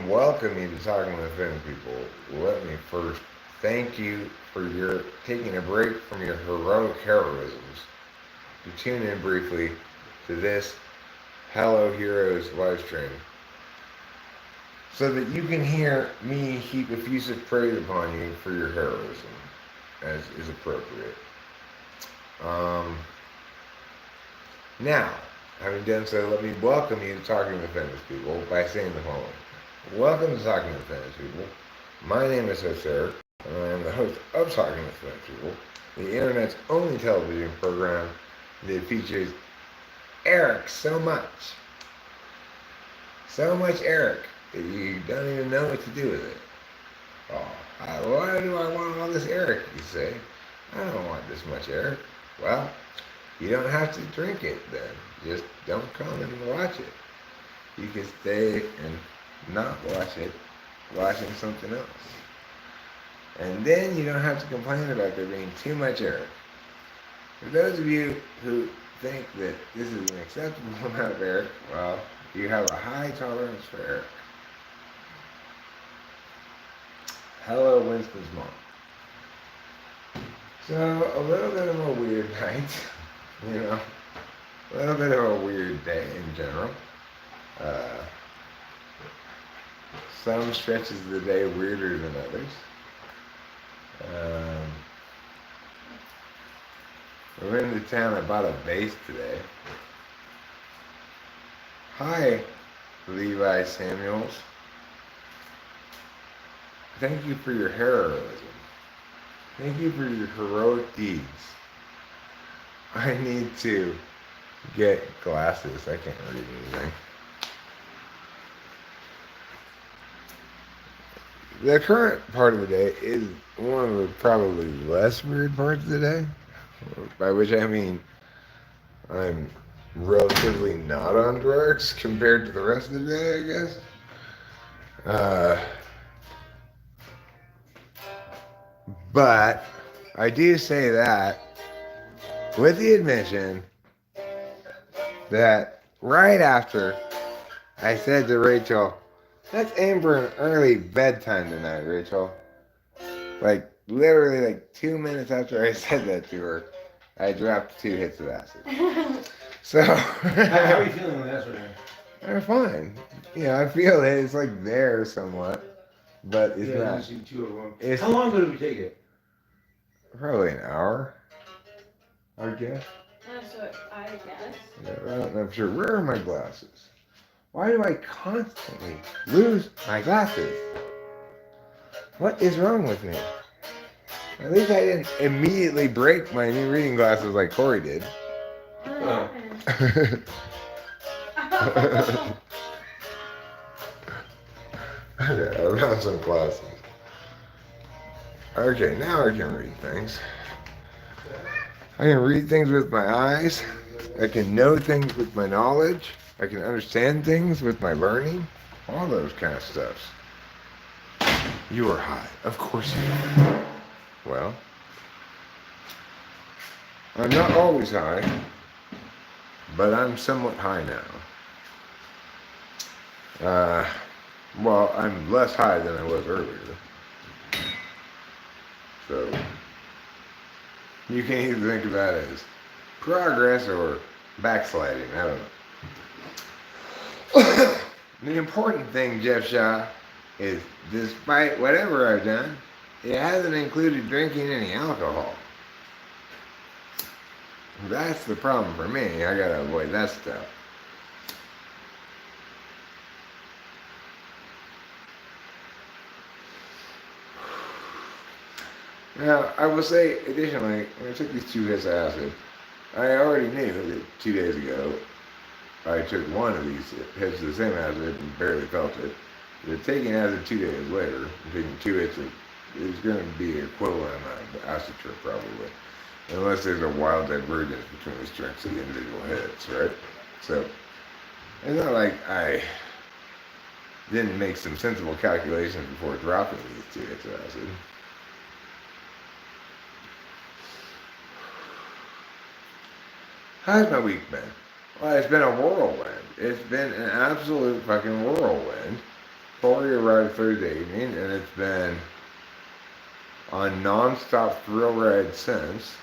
and welcome you to Talking with Finn People. Let me first thank you for your taking a break from your heroic heroisms to tune in briefly to this Hello Heroes live stream so that you can hear me heap effusive praise upon you for your heroism as is appropriate. Um, Now, having done so, let me welcome you to Talking with Famous People by saying the following. Welcome to Talking with Famous People. My name is ssuartscire, and I am the host of Talking with Famous People, the internet's only television program that features Eric so much. So much Eric that you don't even know what to do with it. Oh, why do I want all this Eric, you say? I don't want this much Eric. Well, you don't have to drink it then. Just don't come and watch it. You can stay and not watch it, watching something else. And then you don't have to complain about there being too much Eric. For those of you who think that this is an acceptable amount of Eric, well, you have a high tolerance for Eric. Hello, Winston's mom. So, a little bit of a weird night. A little bit of a weird day in general. Some stretches of the day weirder than others. I went into town. I bought a bass today. Hi, Levi Samuels. Thank you for your heroism. Thank you for your heroic deeds. I need to get glasses. I can't read anything. The current part of the day is one of the probably less weird parts of the day, by which I mean I'm relatively not on drugs compared to the rest of the day, I guess. But I do say that with the admission that right after I said to Rachel, let's aim for an early bedtime tonight, Rachel. Like, literally, 2 minutes after I said that to her, I dropped 2 hits of acid. So. How are you feeling with acid? I'm fine. I feel it. It's there somewhat. But it's not. It's, how long did we take it? Probably an hour, I guess. That's what I guess. Yeah, I'm sure. Where are my glasses? Why do I constantly lose my glasses? What is wrong with me? At least I didn't immediately break my new reading glasses like Corey did. Oh. Okay, I found some glasses. Okay, now I can read things. I can read things with my eyes. I can know things with my knowledge. I can understand things with my learning. All those kind of stuff. You are high. Of course you are. Well, I'm not always high, but I'm somewhat high now. Well, I'm less high than I was earlier. So, you can either think of that as progress or backsliding. I don't know. The important thing, Jeff Shaw, is despite whatever I've done, it hasn't included drinking any alcohol. That's the problem for me. I gotta avoid that stuff. Now, I will say, additionally, when I took these 2 hits of acid, I already knew that 2 days ago I took one of these hits of the same acid and barely felt it. But taking acid 2 days later, and taking 2 hits is going to be equivalent amount of acid trip probably. Unless there's a wild divergence between the strengths of the individual hits, right? So, it's not like I didn't make some sensible calculations before dropping these 2 hits of acid. How's my week been? Well, it's been a whirlwind. It's been an absolute fucking whirlwind. 4-year ride Thursday evening, and it's been on non-stop thrill ride since.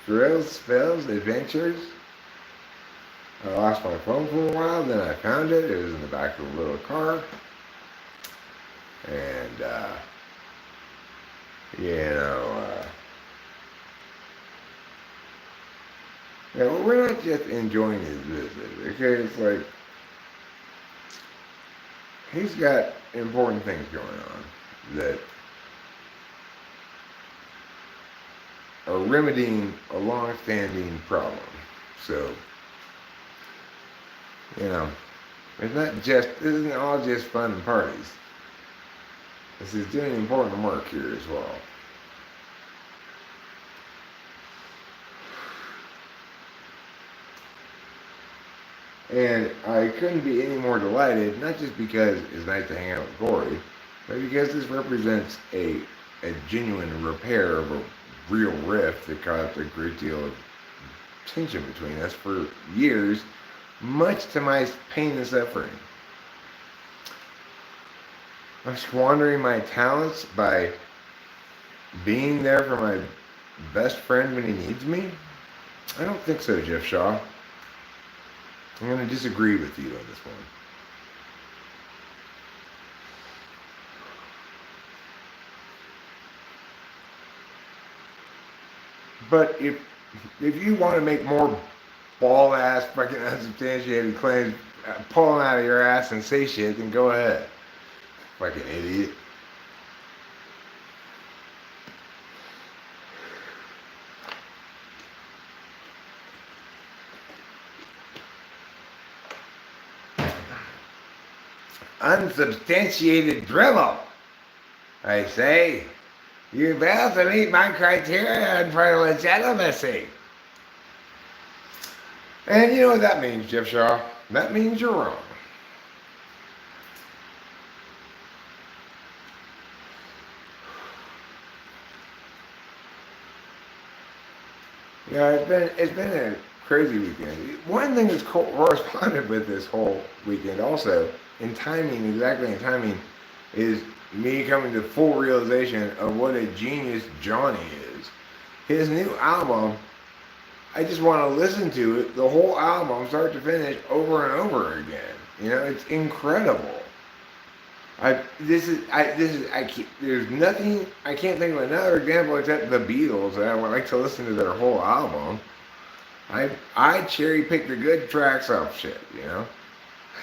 Thrills, spills, adventures. I lost my phone for a while, then I found it. It was in the back of a little car. And, you know, yeah, well, we're not just enjoying his visit, okay? It's like, he's got important things going on that are remedying a long-standing problem. So, you know, it's not just, this isn't all just fun and parties. This is doing important work here as well. And I couldn't be any more delighted, not just because it's nice to hang out with Corey, but because this represents a genuine repair of a real rift that caused a great deal of tension between us for years, much to my pain and suffering. I'm squandering my talents by being there for my best friend when he needs me? I don't think so, Jeff Shaw. I'm going to disagree with you on this one. But if you want to make more ball-ass, fucking unsubstantiated claims, pull them out of your ass and say shit, then go ahead. Fucking idiot. Unsubstantiated drivel, I say. You fail to meet my criteria for legitimacy. And you know what that means, Jeff Shaw? That means you're wrong. Yeah, it's been a crazy weekend. One thing that's corresponded with this whole weekend also, in timing, exactly in timing, is me coming to full realization of what a genius Johnny is. His new album, I just want to listen to it, the whole album, start to finish, over and over again. You know, it's incredible. There's nothing, I can't think of another example except the Beatles that I would like to listen to their whole album. I cherry pick the good tracks off shit, you know.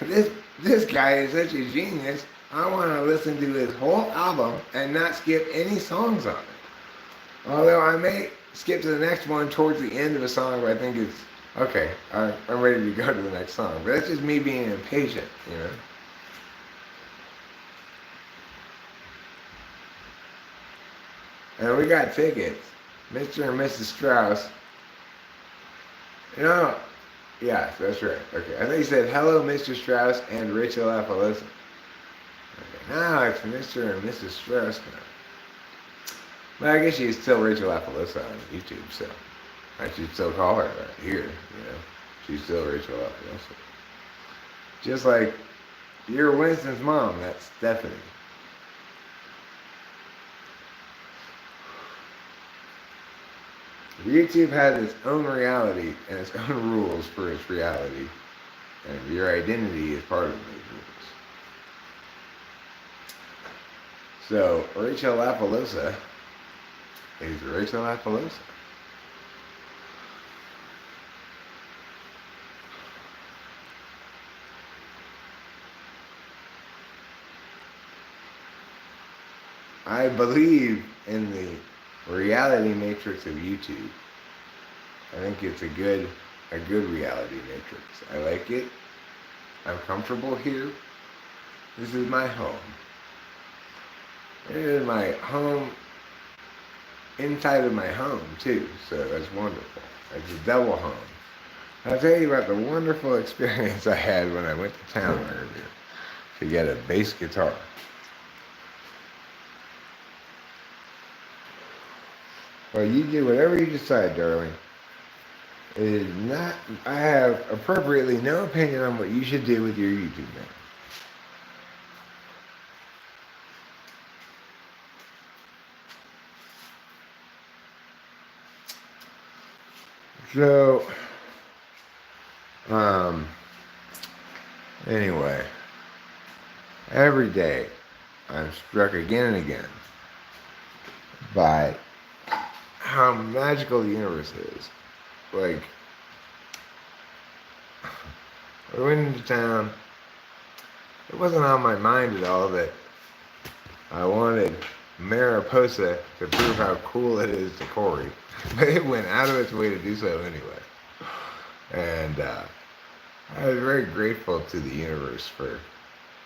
This guy is such a genius, I want to listen to his whole album and not skip any songs on it. Although I may skip to the next one towards the end of a song, but I think it's, okay, I'm ready to go to the next song. But that's just me being impatient, you know. And we got tickets. Mr. and Mrs. Strauss. You know, yeah, that's right. Okay, I think he said, hello, Mr. Strauss and Rachel Appaloosa. Okay, now it's Mr. and Mrs. Strauss now. But I guess she's still Rachel Appaloosa on YouTube, so I should still call her that here, you know. She's still Rachel Appaloosa. Just like you're Winston's mom, that's Stephanie. YouTube has its own reality and its own rules for its reality, and your identity is part of those rules. So Rachel Appaloosa is Rachel Appaloosa. I believe in the reality matrix of YouTube. I think it's a good reality matrix. I like it. I'm comfortable here. This is my home. It is my home inside of my home too, so that's wonderful. It's a double home. I'll tell you about the wonderful experience I had when I went to town earlier to get a bass guitar. Well, you do whatever you decide, darling. It is not, I have appropriately no opinion on what you should do with your YouTube now. So, anyway, every day I'm struck again and again by how magical the universe is. Like, I went into town. It wasn't on my mind at all that I wanted Mariposa to prove how cool it is to Corey. But it went out of its way to do so anyway. And I was very grateful to the universe for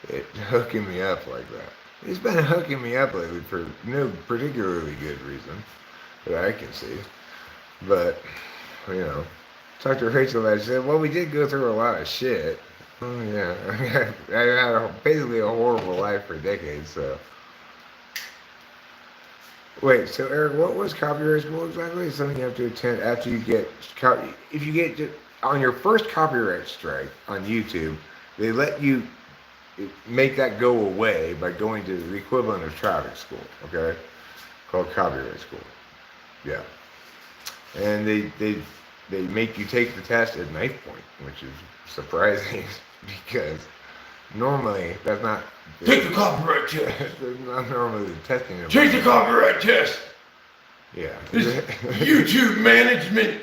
it hooking me up like that. It's been hooking me up lately for no particularly good reason that I can see. But, you know, talked to Rachel and I said, well, we did go through a lot of shit. Oh, yeah. I mean, I had basically a horrible life for decades, so. Wait, so Eric, what was copyright school exactly? It's something you have to attend after you get, if you get, on your first copyright strike on YouTube, they let you make that go away by going to the equivalent of traffic school, okay? Called copyright school. Yeah. And they make you take the test at knife point, which is surprising because normally that's not. Take the copyright test. That's not normally the testing. Take the copyright test. Yeah. This YouTube management.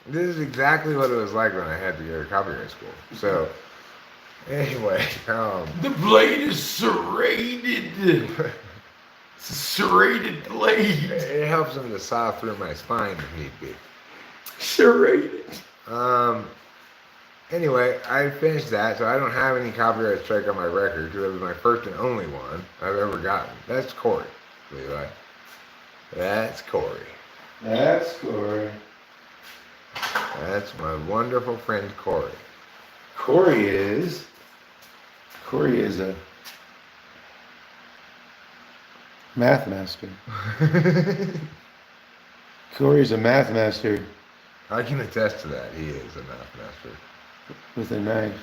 This is exactly what it was like when I had to go to copyright school. So, anyway, the blade is serrated. It's a serrated blade. It helps them to saw through my spine if need be. Serrated. Anyway, I finished that, so I don't have any copyright strike on my record because it was my first and only one I've ever gotten. That's Corey, Levi. That's Corey. That's Corey. That's my wonderful friend Corey. Corey is a math master. Corey's a math master I can attest to that. He is a math master. with a knife.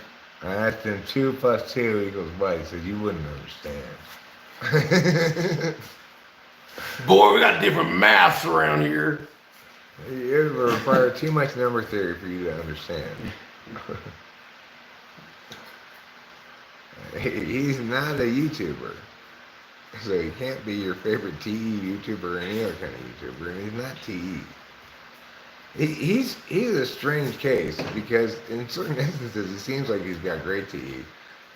I asked him 2 + 2 = what? He said, you wouldn't understand. Boy, we got different maths around here. It would require too much number theory for you to understand. He's not a YouTuber. So he can't be your favorite TE YouTuber or any other kind of YouTuber, and he's not TE. He's a strange case because in certain instances it seems like he's got great TE,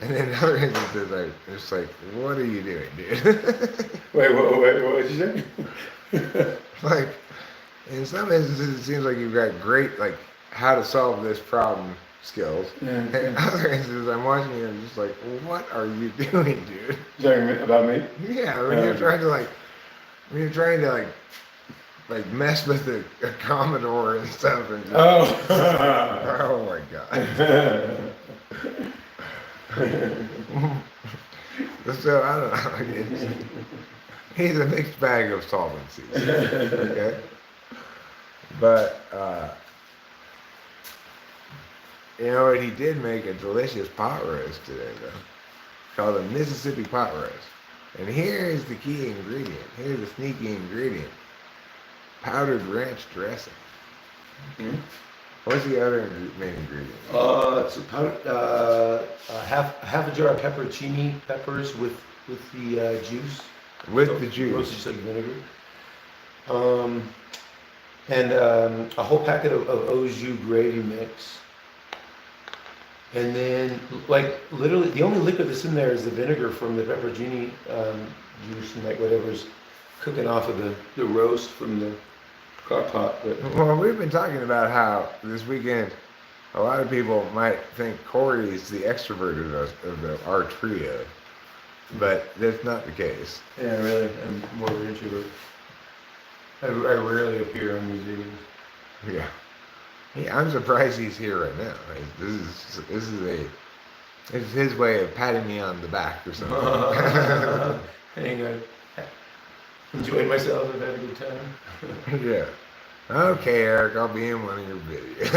and then in other instances it's like, what are you doing, dude? Wait, what did you say? Like, in some instances it seems like you've got great, like, how to solve this problem skills. Yeah, And in other instances I'm watching you and I'm just like, what are you doing, dude? Talking about me? Yeah, when you're trying to mess with a Commodore and stuff and just, oh my god. So I don't know. He's a mixed bag of solvencies. Okay? But you know what, he did make a delicious pot roast today though. Called a Mississippi pot roast. And here's the key ingredient. Here's the sneaky ingredient. Powdered ranch dressing. Mm-hmm. What's the other main ingredient? It's half a jar of pepperoncini peppers with the juice. With the juice. Roasted just like vinegar. And a whole packet of au jus gravy mix. And then, like, literally, the only liquid that's in there is the vinegar from the pepperoncini juice and, like, whatever's cooking off of the roast from the crock pot. But Well, we've been talking about how this weekend a lot of people might think Corey is the extrovert of our trio, but that's not the case. yeah, really, I'm more of an introvert. I rarely appear on these videos. Yeah. Yeah, I'm surprised he's here right now. This is his way of patting me on the back or something. Hang on. Enjoying myself. I've had a good time. Yeah. Okay, Eric, I'll be in one of your videos.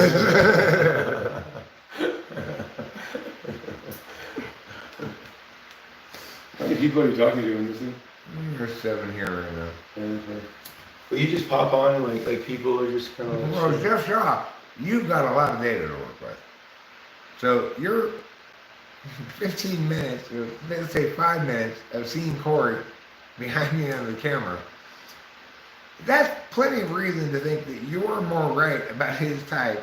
How many people are you talking to in this thing? There's 7 here right now. But you just pop on and like people are just kind of. Oh, Jeff Shaw. you've got a lot of data to work with. So you're 15 minutes, or let's say 5 minutes of seeing Corey behind me on the camera. That's plenty of reason to think that you're more right about his type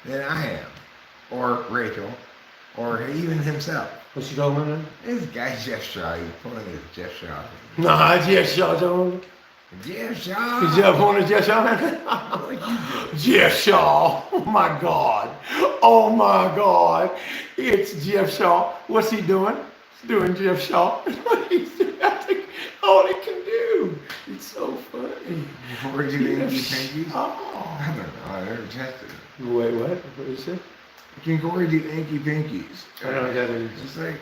than I am, or Rachel, or even himself. What's she talking about? This guy's Jeff Shaw. He's pulling his Jeff Shaw. Nah, Jeff Shaw, don't. Jeff Shaw. Jeff on Jeff Shaw. What you doing? Jeff Shaw. Oh my God. Oh my God. It's Jeff Shaw. What's he doing? He's doing Jeff Shaw. He's doing, that's all it can do. It's so funny. Where'd you think you pinkies? Oh. I don't know. I never tested it. Wait, what? What did you say? Can Corey do inky pinkies? I don't know what that is. It's like,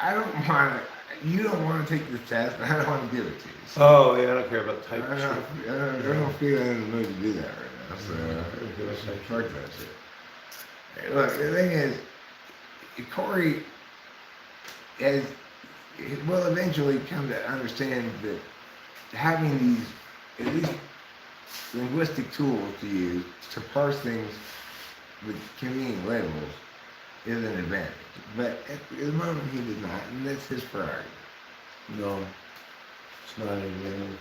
I don't want to, you don't want to take this test, and I don't want to give it to you. So Oh, yeah, I don't care about type I don't, stuff. I don't feel in the mood to do that right now. So fuck that shit. Hey, look, the thing is, Corey will eventually come to understand that having these, at least linguistic tools to use to parse things with convenient labels is an advantage. But at the moment he does not, and that's his priority. No, it's not an advantage.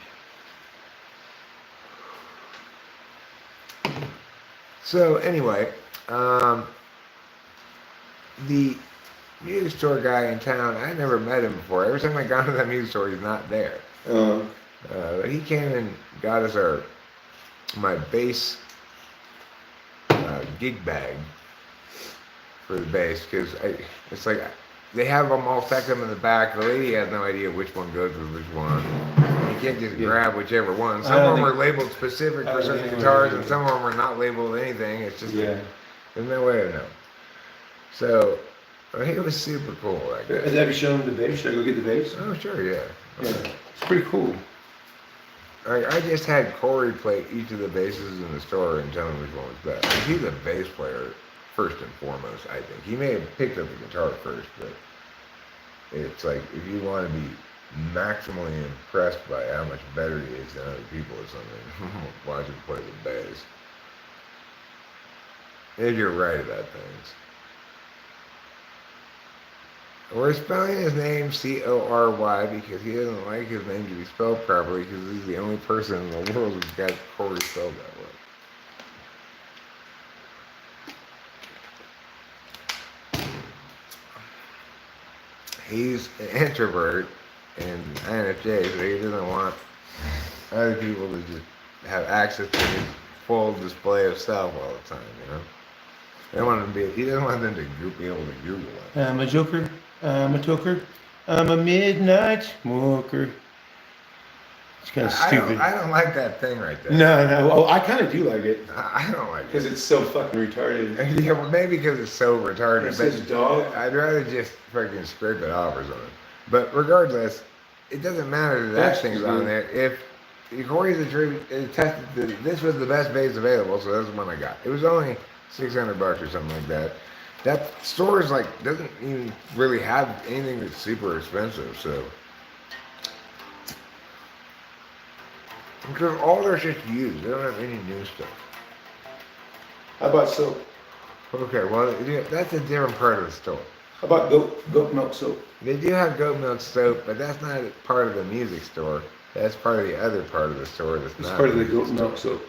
So anyway, the music store guy in town, I never met him before. Every time I go to that music store, he's not there. He came and got us my bass gig bag for the bass, because it's like they have them all stacked up in the back. The lady has no idea which one goes with which one. You can't just grab whichever one. Some of them are labeled specific for certain guitars, and some of them are not labeled anything. It's just there's no way to know. So he was super cool. Have you shown him the bass? Should I go get the bass? Oh sure, yeah. Yeah, it's pretty cool. I just had Corey play each of the basses in the store and tell him which one was best. He's a bass player first and foremost, I think. He may have picked up the guitar first, but it's like if you want to be maximally impressed by how much better he is than other people or something, watch him play the bass. If you're right about things. We're spelling his name Cory because he doesn't like his name to be spelled properly because he's the only person in the world who's got Corey spelled that way. He's an introvert and INFJ, so he doesn't want other people to just have access to his full display of self all the time, you know? He doesn't want them to be able to Google it. I'm a joker. I'm a toker. I'm a midnight smoker. It's kind of stupid. I don't like that thing right there. No. Oh, I kind of do like it. I don't like it. Because it's so fucking retarded. Yeah, well, maybe because it's so retarded. It says dog. I'd rather just fucking scrape it off or something. But regardless, it doesn't matter that thing's on there. If Corey's attested that this was the best bass available, so that's the one I got. It was only $600 or something like that. That store is doesn't even really have anything that's super expensive, so. Because all their shit's used, they don't have any new stuff. How about soap? Okay, well, that's a different part of the store. How about goat milk soap? They do have goat milk soap, but that's not part of the music store. That's part of the other part of the store that's not. It's part of the goat milk soap.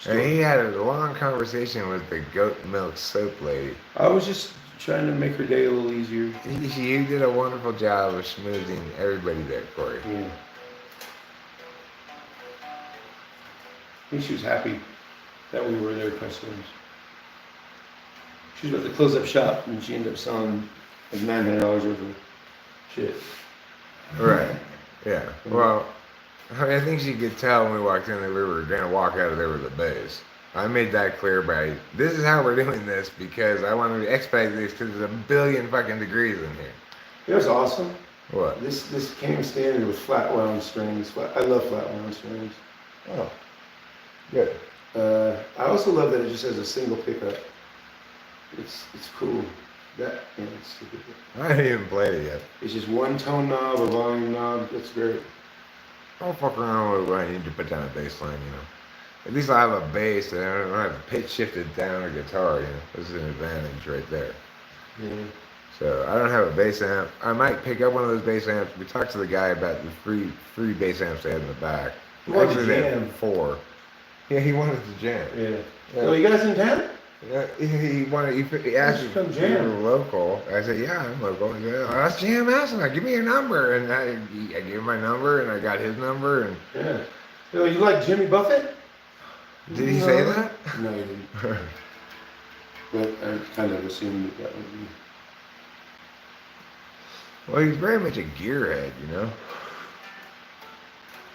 And he had a long conversation with the goat milk soap lady. I was just trying to make her day a little easier. You did a wonderful job of smoothing everybody there, Corey. Yeah. I think she was happy that we were their customers. She was about to close up shop and she ended up selling like $900 worth of shit. Right. Yeah. Well, I think she could tell when we walked in that we were going to walk out of there with a bass. I made that clear by, this is how we're doing this because I want to expedite this because there's a billion fucking degrees in here. It was awesome. What? This came standard with flat wound strings. I love flat wound strings. Oh. Good. I also love that it just has a single pickup. It's cool. It's stupid. I haven't even played it yet. It's just one tone knob, a volume knob. That's great. I'll fuck around with what I need to put down a bass line, you know. At least I have a bass and I don't have to pitch shifted down a guitar. You know, this is an advantage right there. Yeah. So I don't have a bass amp. I might pick up one of those bass amps. We talked to the guy about the free bass amps they had in the back. He wanted to Actually, they jam. had 4. Yeah, he wanted to jam. Yeah. Yeah. Oh, you guys in town? Yeah, he wanted. He asked Let's if come you jam. were local. I said, "Yeah, I'm local." He said, "Oh, let's jam out sometime. Give me your number." And I gave him my number, and I got his number. And Yeah. Oh, you like Jimmy Buffett? did he say that? No, he didn't. But I kind of assumed that would be. Well, he's very much a gearhead, you know.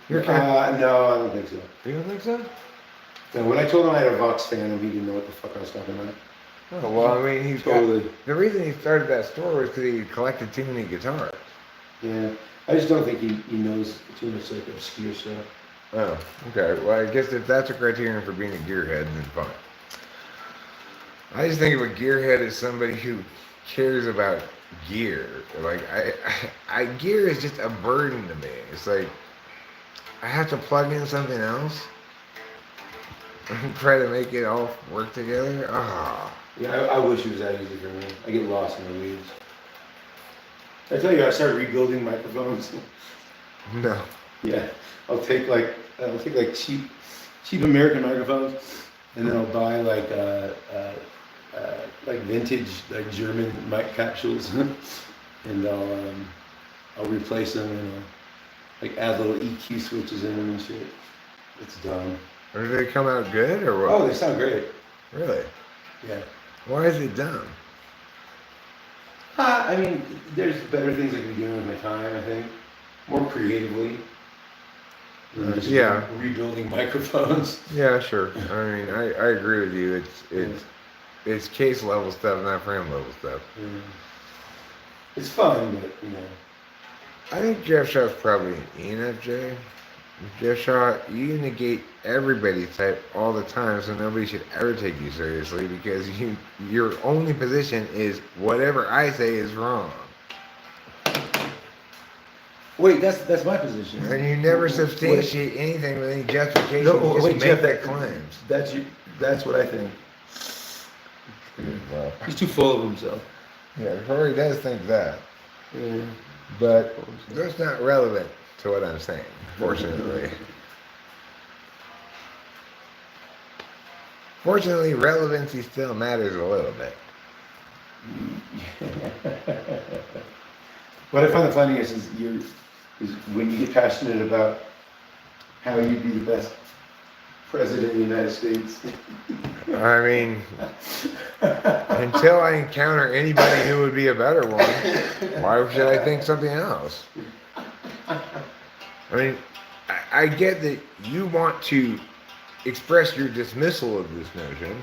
You're kind No, I don't think so. you don't think so? No, when I told him I had a Vox Phantom, he didn't know what the fuck I was talking about. Oh, well, I mean, he's Totally. the reason he started that store was because he collected too many guitars. Yeah. I just don't think he knows too much like obscure stuff. Oh, okay. Well, I guess if that's a criterion for being a gearhead, then fine. I just think of a gearhead as somebody who cares about gear. Like I gear is just a burden to me. It's like I have to plug in something else and try to make it all work together. Ah. Yeah, I wish it was that easy for me. I get lost in the weeds. I tell you, I started rebuilding microphones. No. Yeah, I'll take like cheap American microphones, and then I'll buy like vintage like German mic capsules, and I'll replace them and like add little EQ switches in them and shit. It's dumb. Or did they come out good or what? Oh, they sound great. Really? Yeah. Why is it dumb? I mean, there's better things I can be doing with my time. I think more creatively. than just Yeah. Rebuilding microphones. Yeah, sure. I mean, I agree with you. It's case level stuff, not frame level stuff. Yeah. It's fun, but you know. I think Jeff Shaw's probably an ENFJ. Jeff Shaw, you negate everybody's type all the time, so nobody should ever take you seriously because your only position is whatever I say is wrong. Wait, that's my position. And you never substantiate anything with any justification. No, You just wait, make Jeff, the claims. That's what I think. Well, He's too full of himself. yeah, Rory does think that, Yeah. but that's not relevant to what I'm saying, fortunately. Fortunately, relevancy still matters a little bit. What I find the funniest is when you get passionate about how you'd be the best president of the United States. I mean, until I encounter anybody who would be a better one, why should I think something else? I mean, I get that you want to express your dismissal of this notion,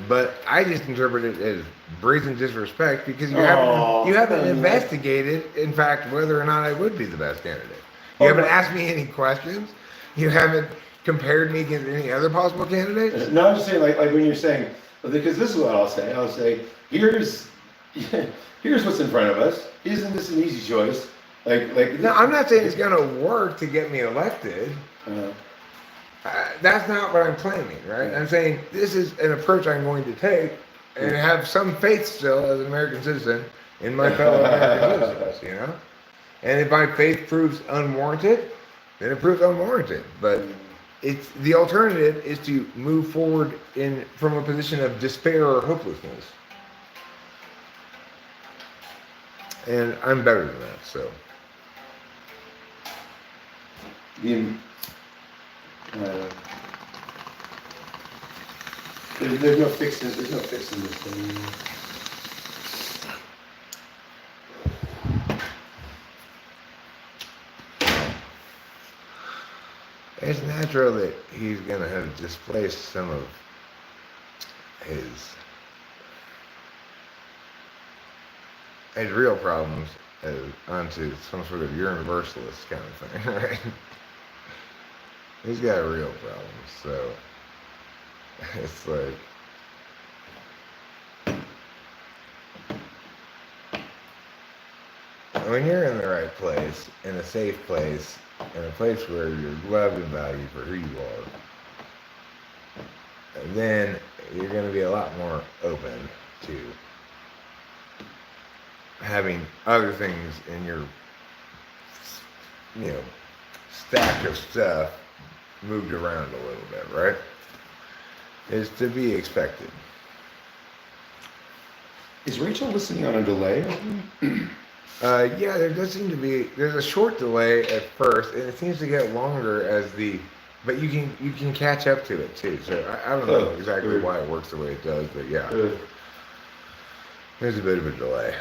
but I just interpret it as brazen disrespect because you haven't investigated, in fact, whether or not I would be the best candidate. You haven't asked me any questions. You haven't compared me against any other possible candidates. No, I'm just saying, like when you're saying, because this is what I'll say. I'll say, here's what's in front of us. Isn't this an easy choice? No, I'm not saying it's going to work to get me elected. That's not what I'm claiming, right? I'm saying this is an approach I'm going to take and have some faith still as an American citizen in my fellow American citizens, you know? And if my faith proves unwarranted, then it proves unwarranted. But it's the alternative is to move forward from a position of despair or hopelessness. And I'm better than that, so. There's no fixing this thing. It's natural that he's going to have displaced some of his real problems onto some sort of universalist kind of thing, right? He's got real problems, so it's like when you're in the right place, in a safe place, in a place where you're loved and valued for who you are, then you're going to be a lot more open to having other things in your, stack of stuff moved around a little bit, right? It's to be expected. Is Rachel listening on a delay? Yeah, there does seem to be, there's a short delay at first, and it seems to get longer but you can catch up to it too. So I don't know exactly why it works the way it does, but yeah, there's a bit of a delay.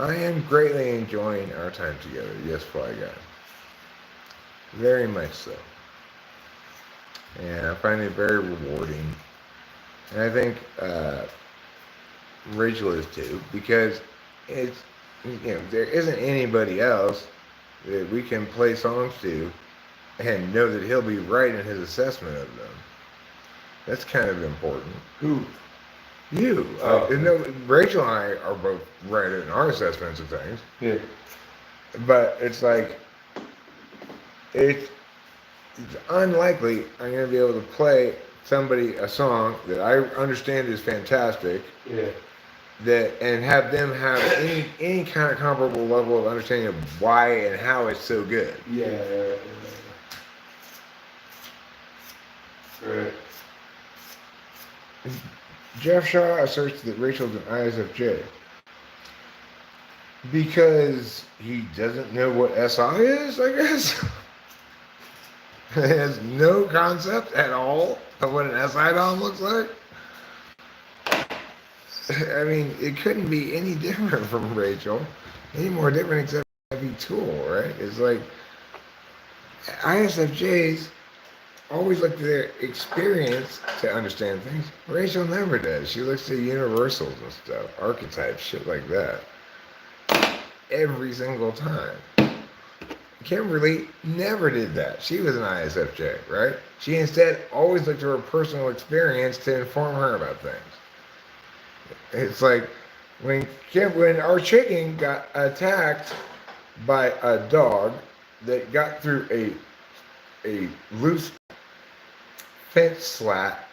I am greatly enjoying our time together. Yes, Fly Guy. Very much so. And I find it very rewarding. And I think Rachel is too, because there isn't anybody else that we can play songs to and know that he'll be right in his assessment of them. That's kind of important. Who? You. Rachel and I are both right in our assessments of things. Yeah. But it's like, it's unlikely I'm going to be able to play somebody a song that I understand is fantastic. Yeah. And have them have any kind of comparable level of understanding of why and how it's so good. Yeah. Right. Jeff Shaw asserts that Rachel's an ISFJ because he doesn't know what SI is, I guess. He has no concept at all of what an SI DOM looks like. I mean, it couldn't be any different from Rachel, any more different except every tool, right? It's like ISFJs always look to their experience to understand things. Rachel never does. She looks to universals and stuff, archetypes, shit like that. Every single time. Kimberly never did that. She was an ISFJ, right? She instead always looked to her personal experience to inform her about things. It's like when our chicken got attacked by a dog that got through a loose fence slat,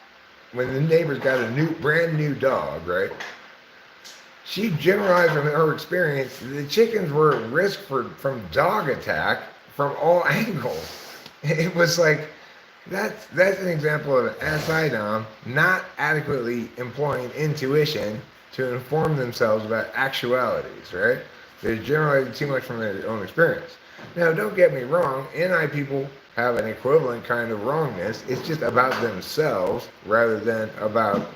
when the neighbors got a brand new dog, right? She generalized from her experience the chickens were at risk from dog attack from all angles. It was like, that's an example of an SI DOM not adequately employing intuition to inform themselves about actualities, right? They're generalizing too much from their own experience. Now, don't get me wrong, NI people have an equivalent kind of wrongness. It's just about themselves rather than about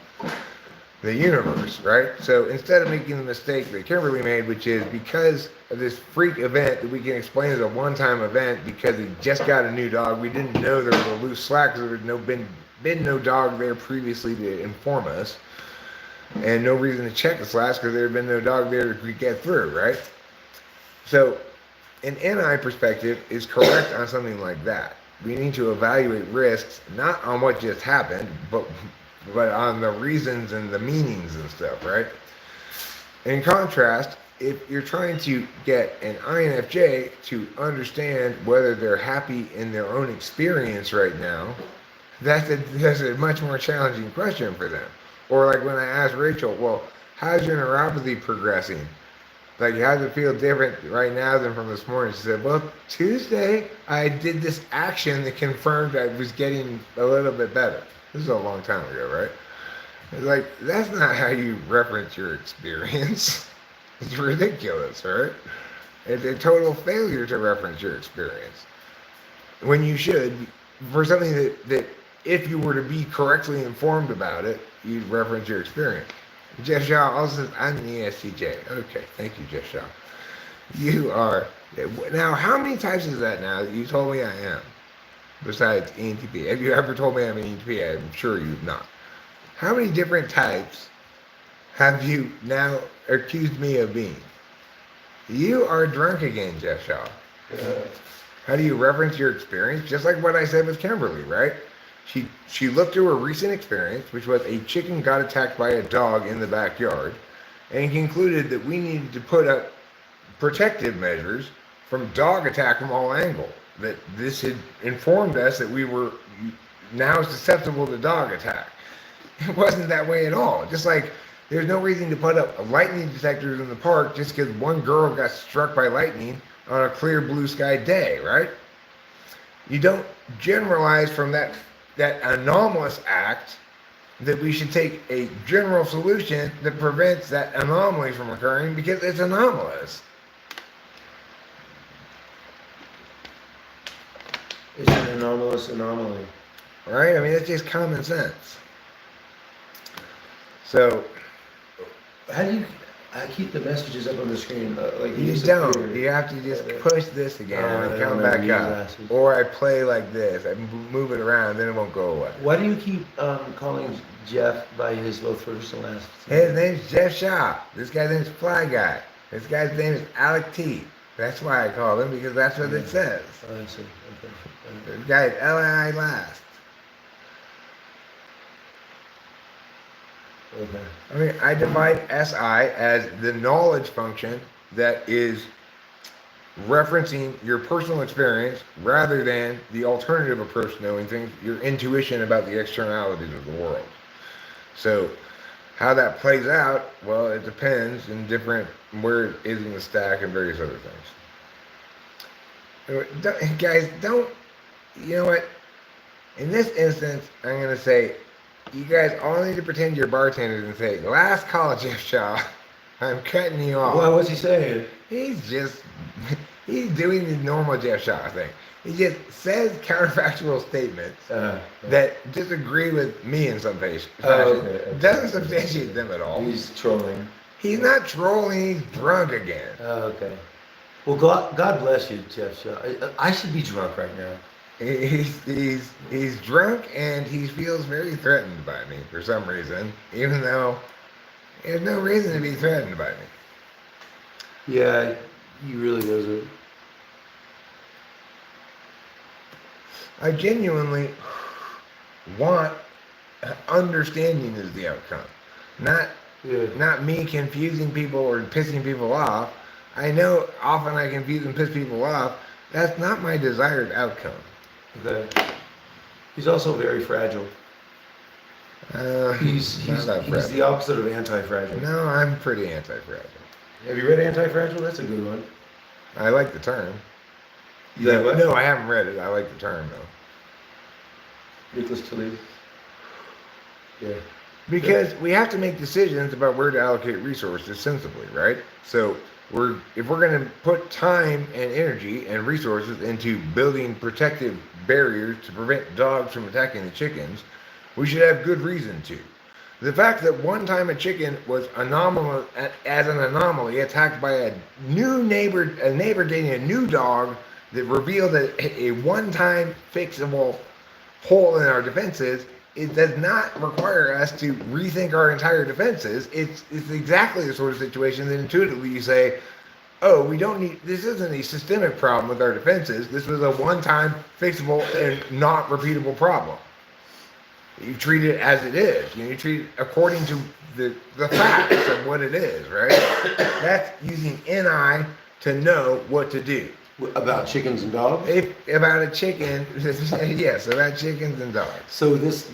the universe, right? So instead of making the mistake that Kimberly made, which is because of this freak event that we can explain as a one-time event because he just got a new dog, we didn't know there was a loose slack because there had been no dog there previously to inform us, and no reason to check the slats because there had been no dog there to get through, right? So an NI perspective is correct on something like that. We need to evaluate risks not on what just happened, but on the reasons and the meanings and stuff, right? In contrast, if you're trying to get an INFJ to understand whether they're happy in their own experience right now, that's a much more challenging question for them. Or like when I asked Rachel, well, how's your neuropathy progressing? Like, how does it feel different right now than from this morning? She said, well, Tuesday I did this action that confirmed I was getting a little bit better. This is a long time ago, right? It's like, that's not how you reference your experience. It's ridiculous, right? It's a total failure to reference your experience. When you should, for something that if you were to be correctly informed about it, you'd reference your experience. Jeff Shaw also says, I'm an ESTJ. Okay, thank you, Jeff Shaw. You are. Now, how many types is that now that you told me I am? Besides ENTP. Have you ever told me I'm an ENTP? I'm sure you've not. How many different types have you now accused me of being? You are drunk again, Jeff Shaw. How do you reference your experience? Just like what I said with Kimberly, right? She looked to her recent experience, which was a chicken got attacked by a dog in the backyard, and concluded that we needed to put up protective measures from dog attack from all angles. that this had informed us that we were now susceptible to dog attack. It wasn't that way at all. Just like there's no reason to put up lightning detectors in the park just because one girl got struck by lightning on a clear blue sky day, right? You don't generalize from that anomalous act that we should take a general solution that prevents that anomaly from occurring because it's anomalous. It's an anomalous anomaly. Right? I mean, it's just common sense. So, How do you keep the messages up on the screen? Like you disappear? don't. You have to just push this again Oh, and I come don't have back these up. glasses. Or I play like this. I move it around, then it won't go away. Why do you keep calling Jeff by his both first and last His name's Jeff Shaw. This guy's name's Fly Guy. This guy's name is Alec T. That's why I call him, because that's what it says. Oh, I see. Okay. This guy's L.I. last. Okay. I mean, I divide SI as the knowledge function that is referencing your personal experience rather than the alternative approach to knowing things, your intuition about the externalities of the world. So, how that plays out, well, it depends in different, where it is in the stack and various other things. Guys, don't, you know what? In this instance, I'm going to say, you guys all need to pretend you're bartenders and say, last call, Jeff Shaw. I'm cutting you off. Well, what's he saying? He's doing the normal Jeff Shaw thing. He just says counterfactual statements that disagree with me in some fashion. Okay. Doesn't substantiate them at all. He's trolling. He's not trolling, he's drunk again. Oh, okay. Well, God bless you, Jeff Shaw. I should be drunk right now. He's drunk and he feels very threatened by me for some reason, even though there's no reason to be threatened by me. Yeah, he really doesn't. I genuinely want understanding is the outcome, not me confusing people or pissing people off. I know often I confuse and piss people off. That's not my desired outcome. Okay. He's also very fragile. He's the opposite of anti-fragile. No, I'm pretty anti-fragile. Have you read Anti-Fragile? That's a good one. I like the term. Yeah, what? No, I haven't read it. I like the term though. Nicholas Taleb. Yeah. Because we have to make decisions about where to allocate resources sensibly, right? So if we're going to put time and energy and resources into building protective barriers to prevent dogs from attacking the chickens, we should have good reason to. The fact that one time a chicken was as an anomaly attacked by a neighbor getting a new dog that revealed a one-time fixable hole in our defenses, it does not require us to rethink our entire defenses. It's exactly the sort of situation that intuitively you say, oh, this isn't a systemic problem with our defenses. This was a one-time fixable and not repeatable problem. You treat it as it is. You treat it according to the facts of what it is, right? That's using NI to know what to do. About chickens and dogs? About a chicken, yes, about chickens and dogs. So this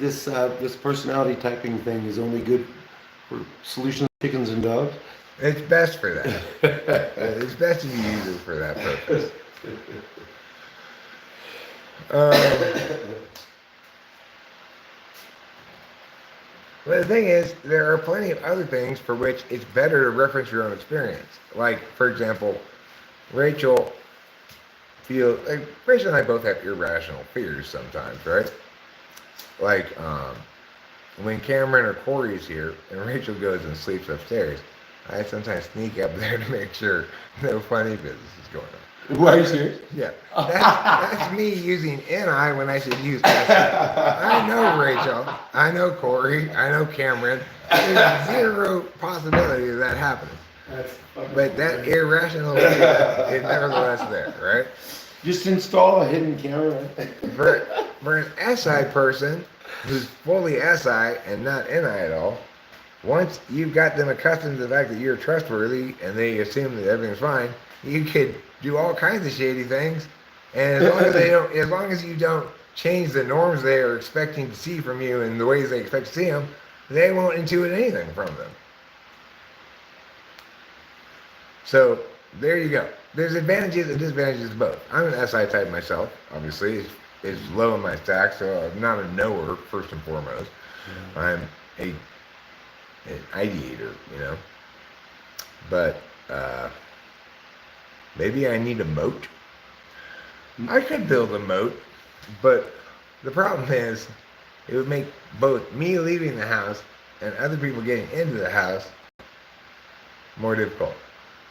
personality typing thing is only good for solutions to chickens and dogs? It's best for that. It's best if you use it for that purpose. But the thing is, there are plenty of other things for which it's better to reference your own experience. Like, for example, Rachel and I both have irrational fears sometimes, right? Like, when Cameron or Corey is here and Rachel goes and sleeps upstairs, I sometimes sneak up there to make sure no funny business is going on. Why are you serious? Yeah, that's me using NI when I should use SI. I know Rachel, I know Corey, I know Cameron. There's zero possibility of that happening. But that irrational fear is nevertheless there, right? Just install a hidden camera. For an SI person who's fully SI and not NI at all, once you've got them accustomed to the fact that you're trustworthy and they assume that everything's fine, you could do all kinds of shady things And as long as they don't, as long as you don't change the norms they are expecting to see from you and the ways they expect to see them, they won't intuit anything from them. So there you go. There's advantages and disadvantages to both. I'm an SI type myself, obviously. It's low in my stack, so I'm not a knower first and foremost. I'm an ideator, you know. But maybe I need a moat. I could build a moat, but the problem is it would make both me leaving the house and other people getting into the house more difficult.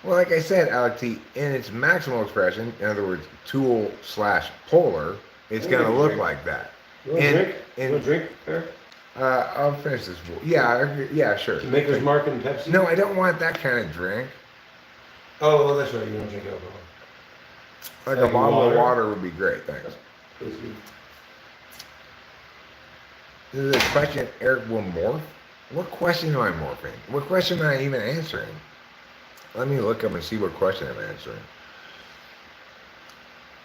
Well, like I said, Alec T, in its maximal expression, in other words, tool / polar, it's going to look like that. You want a drink? You want a drink there? I'll finish this. Yeah, sure. Maker's Mark and Pepsi? No, I don't want that kind of drink. Oh, well, that's right. You don't drink alcohol. Like a bottle of water would be great, thanks. This is a question Eric will morph. What question am I morphing? What question am I even answering? Let me look up and see what question I'm answering.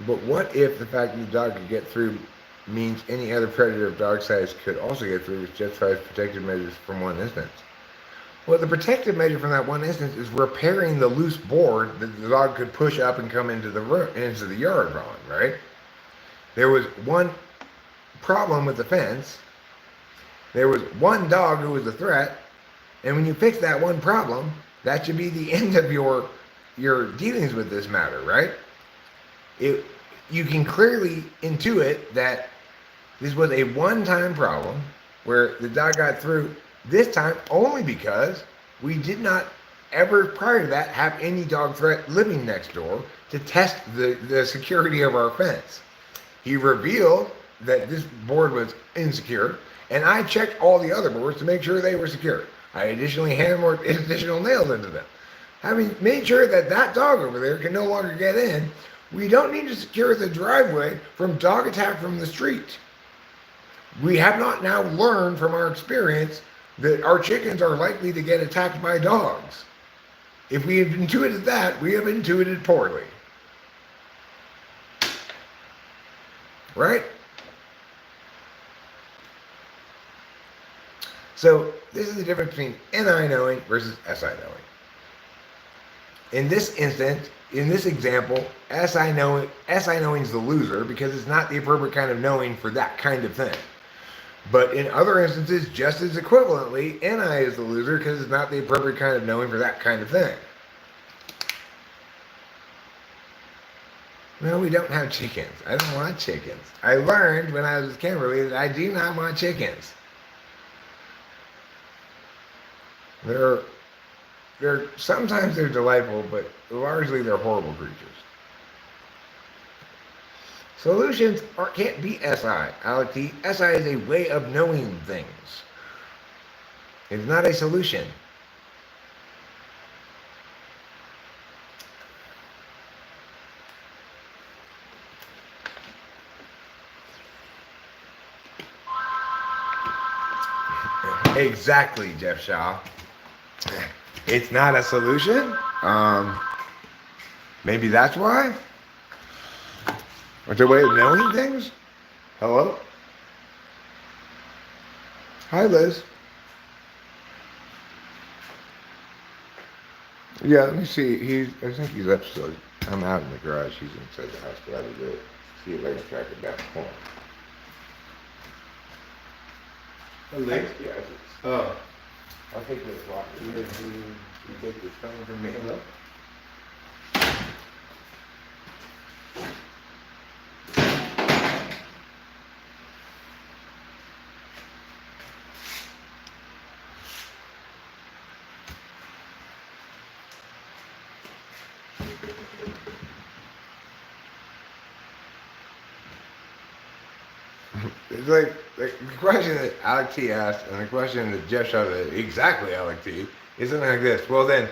But what if the fact that the dog could get through means any other predator of dog size could also get through, which justifies protective measures from one instance? Well, the protective measure from that one instance is repairing the loose board that the dog could push up and come into the room, into the yard on, right? There was one problem with the fence. There was one dog who was a threat, and when you fix that one problem, that should be the end of your dealings with this matter, right? You can clearly intuit that this was a one-time problem where the dog got through this time only because we did not ever prior to that have any dog threat living next door to test the security of our fence. He revealed that this board was insecure, and I checked all the other boards to make sure they were secure. I additionally hammered additional nails into them. Having made sure that that dog over there can no longer get in, we don't need to secure the driveway from dog attack from the street. We have not now learned from our experience that our chickens are likely to get attacked by dogs. If we have intuited that, we have intuited poorly. Right? So this is the difference between NI knowing versus SI knowing. In this instance, in this example, SI knowing is the loser because it's not the appropriate kind of knowing for that kind of thing. But in other instances, just as equivalently, NI is the loser because it's not the appropriate kind of knowing for that kind of thing. No, we don't have chickens. I don't want chickens. I learned when I was with Kimberly that I do not want chickens. Sometimes they're delightful, but largely they're horrible creatures. Solutions can't be SI. Alec T. SI is a way of knowing things. It's not a solution. Exactly, Jeff Shaw. It's not a solution. Maybe that's why. It's a way of knowing things. Hello? Hi, Liz. Yeah, let me see. I think he's upstairs. I'm out in the garage. He's inside the house, but I will see if I can track it down. Hold on. Liz? Yeah. Oh. I'll take this lock. You take this phone from me. Hello? It's like the question that Alec T asked and the question that Jeff shot at exactly Alec T is something like this. Well then,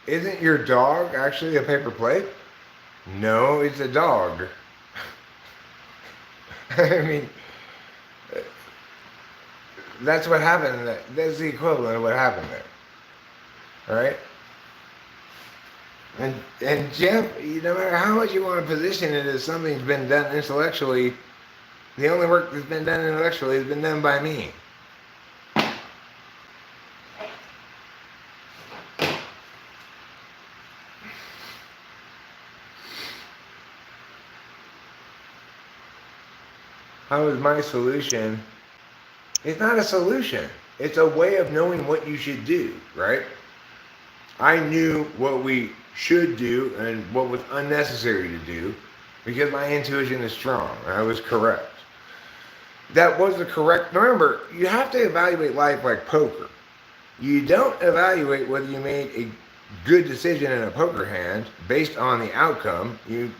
isn't your dog actually a paper plate? No, it's a dog. I mean, that's what happened. That's the equivalent of what happened there. All right? And Jeff, no matter how much you want to position it as something's been done intellectually, the only work that's been done intellectually has been done by me. How is my solution? It's not a solution. It's a way of knowing what you should do, right? I knew what we should do and what was unnecessary to do because my intuition is strong. I was correct. That was the correct. Remember, you have to evaluate life like poker. You don't evaluate whether you made a good decision in a poker hand based on the outcome. You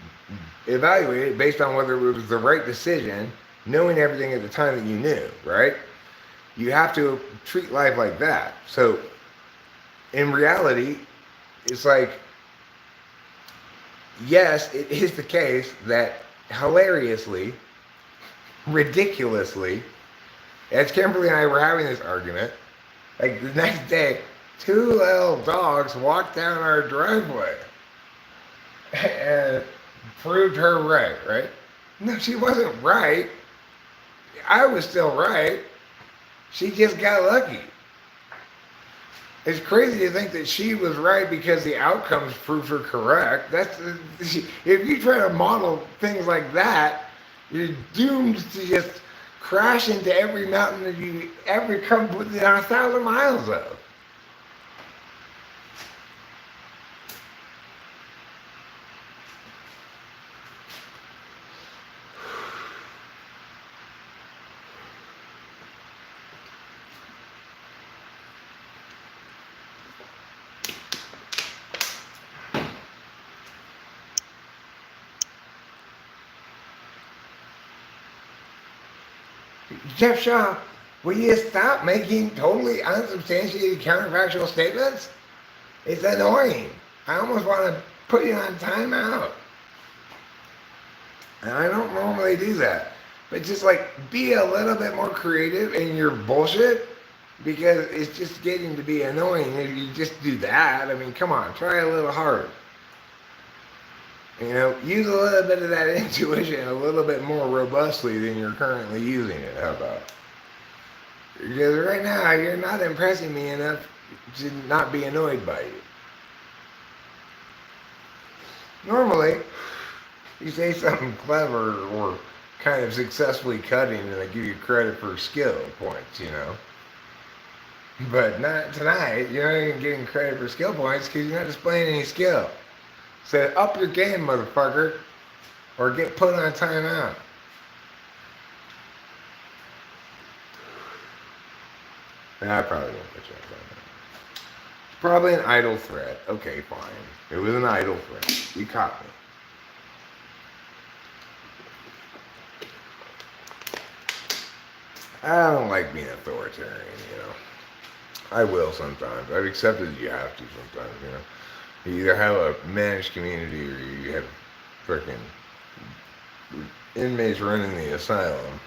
evaluate it based on whether it was the right decision, knowing everything at the time that you knew, right? You have to treat life like that. So, in reality, it's like, yes, it is the case that hilariously, ridiculously, as Kimberly and I were having this argument, like the next day, two little dogs walked down our driveway and proved her right, right? No, she wasn't right. I was still right. She just got lucky. It's crazy to think that she was right because the outcomes proved her correct. If you try to model things like that, you're doomed to just crash into every mountain that you ever come within 1,000 miles of. Jeff Shaw, will you stop making totally unsubstantiated counterfactual statements? It's annoying. I almost want to put you on timeout. And I don't normally do that. But just like be a little bit more creative in your bullshit because it's just getting to be annoying if you just do that. I mean, come on, try a little harder. You know, use a little bit of that intuition a little bit more robustly than you're currently using it. How about? Because right now you're not impressing me enough to not be annoyed by you. Normally, you say something clever or kind of successfully cutting and I give you credit for skill points, you know. But not tonight. You're not even getting credit for skill points because you're not displaying any skill. So up your game, motherfucker, or get put on timeout. I probably won't put you on timeout. Probably an idle threat. Okay, fine. It was an idle threat. You caught me. I don't like being authoritarian, you know. I will sometimes. I've accepted you have to sometimes, you know. You either have a managed community or you have freaking inmates running the asylum.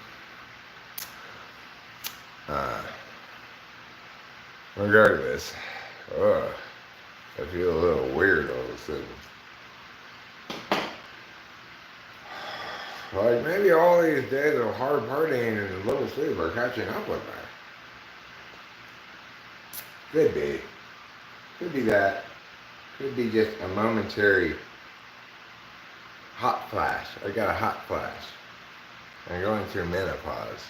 Regardless, I feel a little weird all of a sudden. Like maybe all these days of hard partying and little sleep are catching up with me. Could be. Could be that. Could be just a momentary hot flash. I got a hot flash. I'm going through menopause.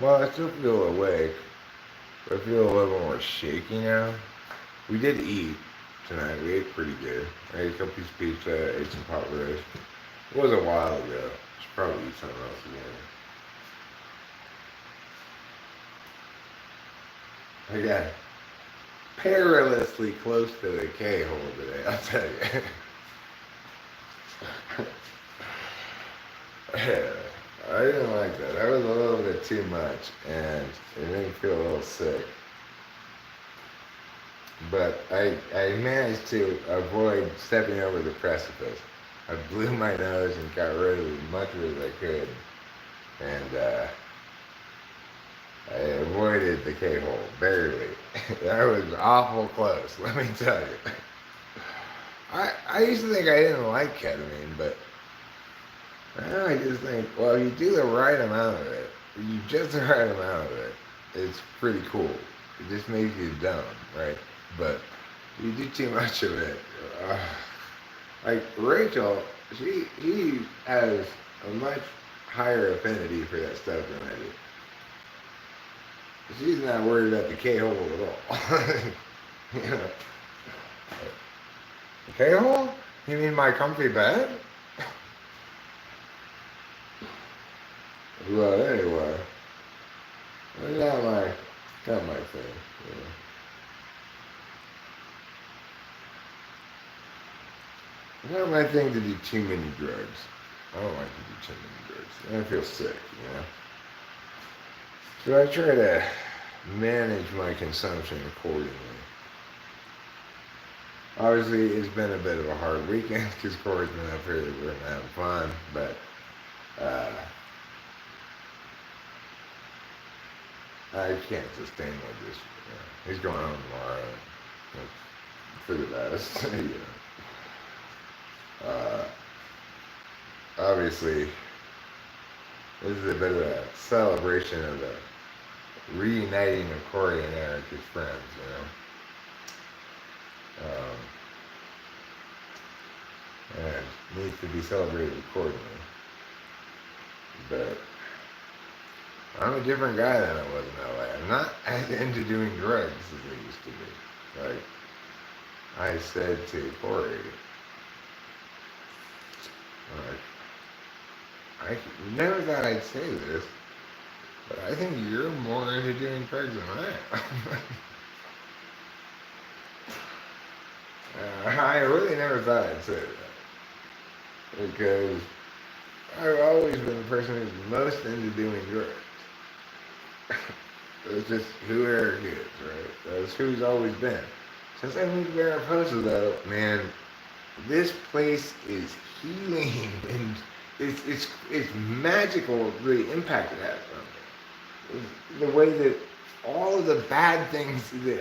Well, I still feel awake. But I feel a little more shaky now. We did eat tonight. We ate pretty good. I ate a couple pieces of pizza, ate some pot roast. It was a while ago. Should probably eat something else again. I got perilously close to the K-hole today, I'll tell you. I didn't like that. That was a little bit too much, and it made me feel a little sick. But I managed to avoid stepping over the precipice. I blew my nose and got rid of as much of it as I could. And I avoided the K-hole, barely. That was awful close, let me tell you. I used to think I didn't like ketamine, but now I just think, well, if you do the right amount of it, you just the right amount of it, it's pretty cool. It just makes you dumb, right? But if you do too much of it, uh, like Rachel, he has a much higher affinity for that stuff than I do. She's not worried about the K-hole at all. You know, the K-hole? You mean my comfy bed? Well, anyway, it's not my thing. You know. It's not my thing to do too many drugs. I don't like to do too many drugs. I feel sick, you know. So I try to manage my consumption accordingly. Obviously, it's been a bit of a hard weekend because Corey's been up here, we're having fun, but I can't sustain like this. You know. He's going home tomorrow for the best, you know. Obviously, this is a bit of a celebration of the reuniting of Corey and Eric as friends, you know. And needs to be celebrated accordingly. But I'm a different guy than I was in LA. I'm not as into doing drugs as I used to be. Like I said to Corey, I never thought I'd say this, but I think you're more into doing drugs than I am. I really never thought I'd say that. Because I've always been the person who's most into doing drugs. That's just who Eric is, right? That's who he's always been. Since I moved to Mariposa, though, man, this place is healing, and it's magical the impact it has on me. The way that all of the bad things that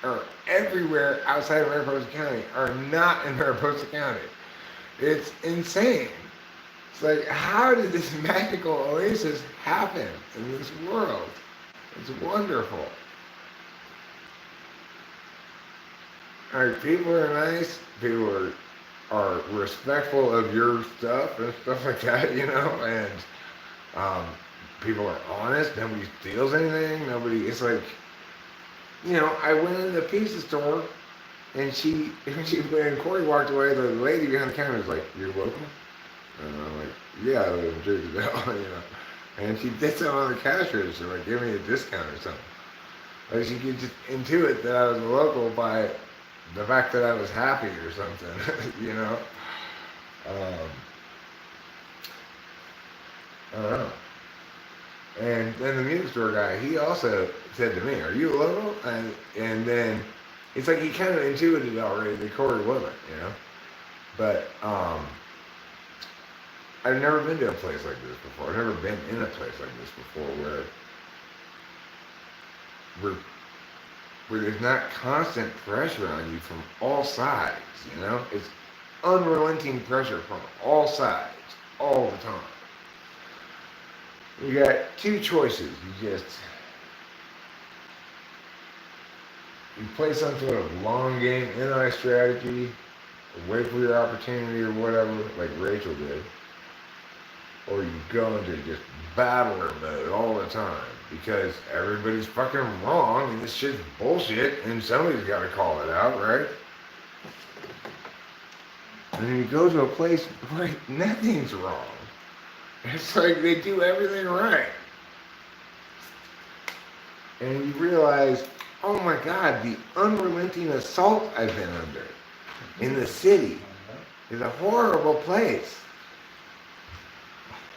are everywhere outside of Mariposa County are not in Mariposa County. It's insane. It's like, how did this magical oasis happen in this world? It's wonderful. Like, people are nice. People are respectful of your stuff and stuff like that, you know. And people are honest. Nobody steals anything. Nobody. It's like, you know, I went in the pizza store, and when Corey walked away, the lady behind the counter was like, "You're local?" And I'm like, "Yeah, I live in Jerseyville," you know. And she did something on the cash register, like give me a discount or something. Like she could just intuit that I was local by the fact that I was happy or something, you know. I don't know. And then the music store guy, he also said to me, "Are you a local?" And then it's like he kind of intuited already that Corey wasn't, you know. But I've never been to a place like this before. I've never been in a place like this before where there's not constant pressure on you from all sides, you know? It's unrelenting pressure from all sides, all the time. You got two choices. You play some sort of long game, in-eye strategy, wait for your opportunity or whatever, like Rachel did. Or you go into just battler mode all the time because everybody's fucking wrong and this shit's bullshit and somebody's got to call it out, right? And then you go to a place where nothing's wrong. It's like they do everything right. And you realize, oh my God, the unrelenting assault I've been under in the city is a horrible place.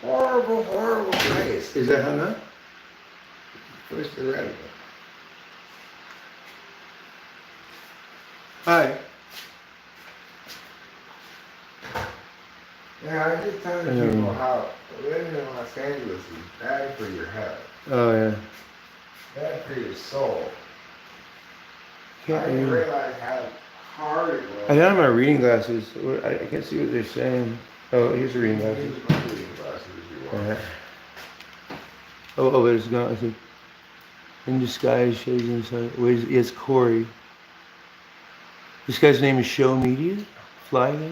Horrible, horrible place. Is that hung up? Push the red button. Hi. Yeah, I just telling people how living in Los Angeles is bad for your health, Oh yeah. bad for your soul. I Can't didn't read. realize how hard it was. I don't have my reading glasses. I can't see what they're saying. Oh, here's the reading glasses. Use my reading glasses if you want. Oh, but it's gone. I think in disguise, shades inside. Wait, it's Corey. This guy's name is Show Media. Fly guy.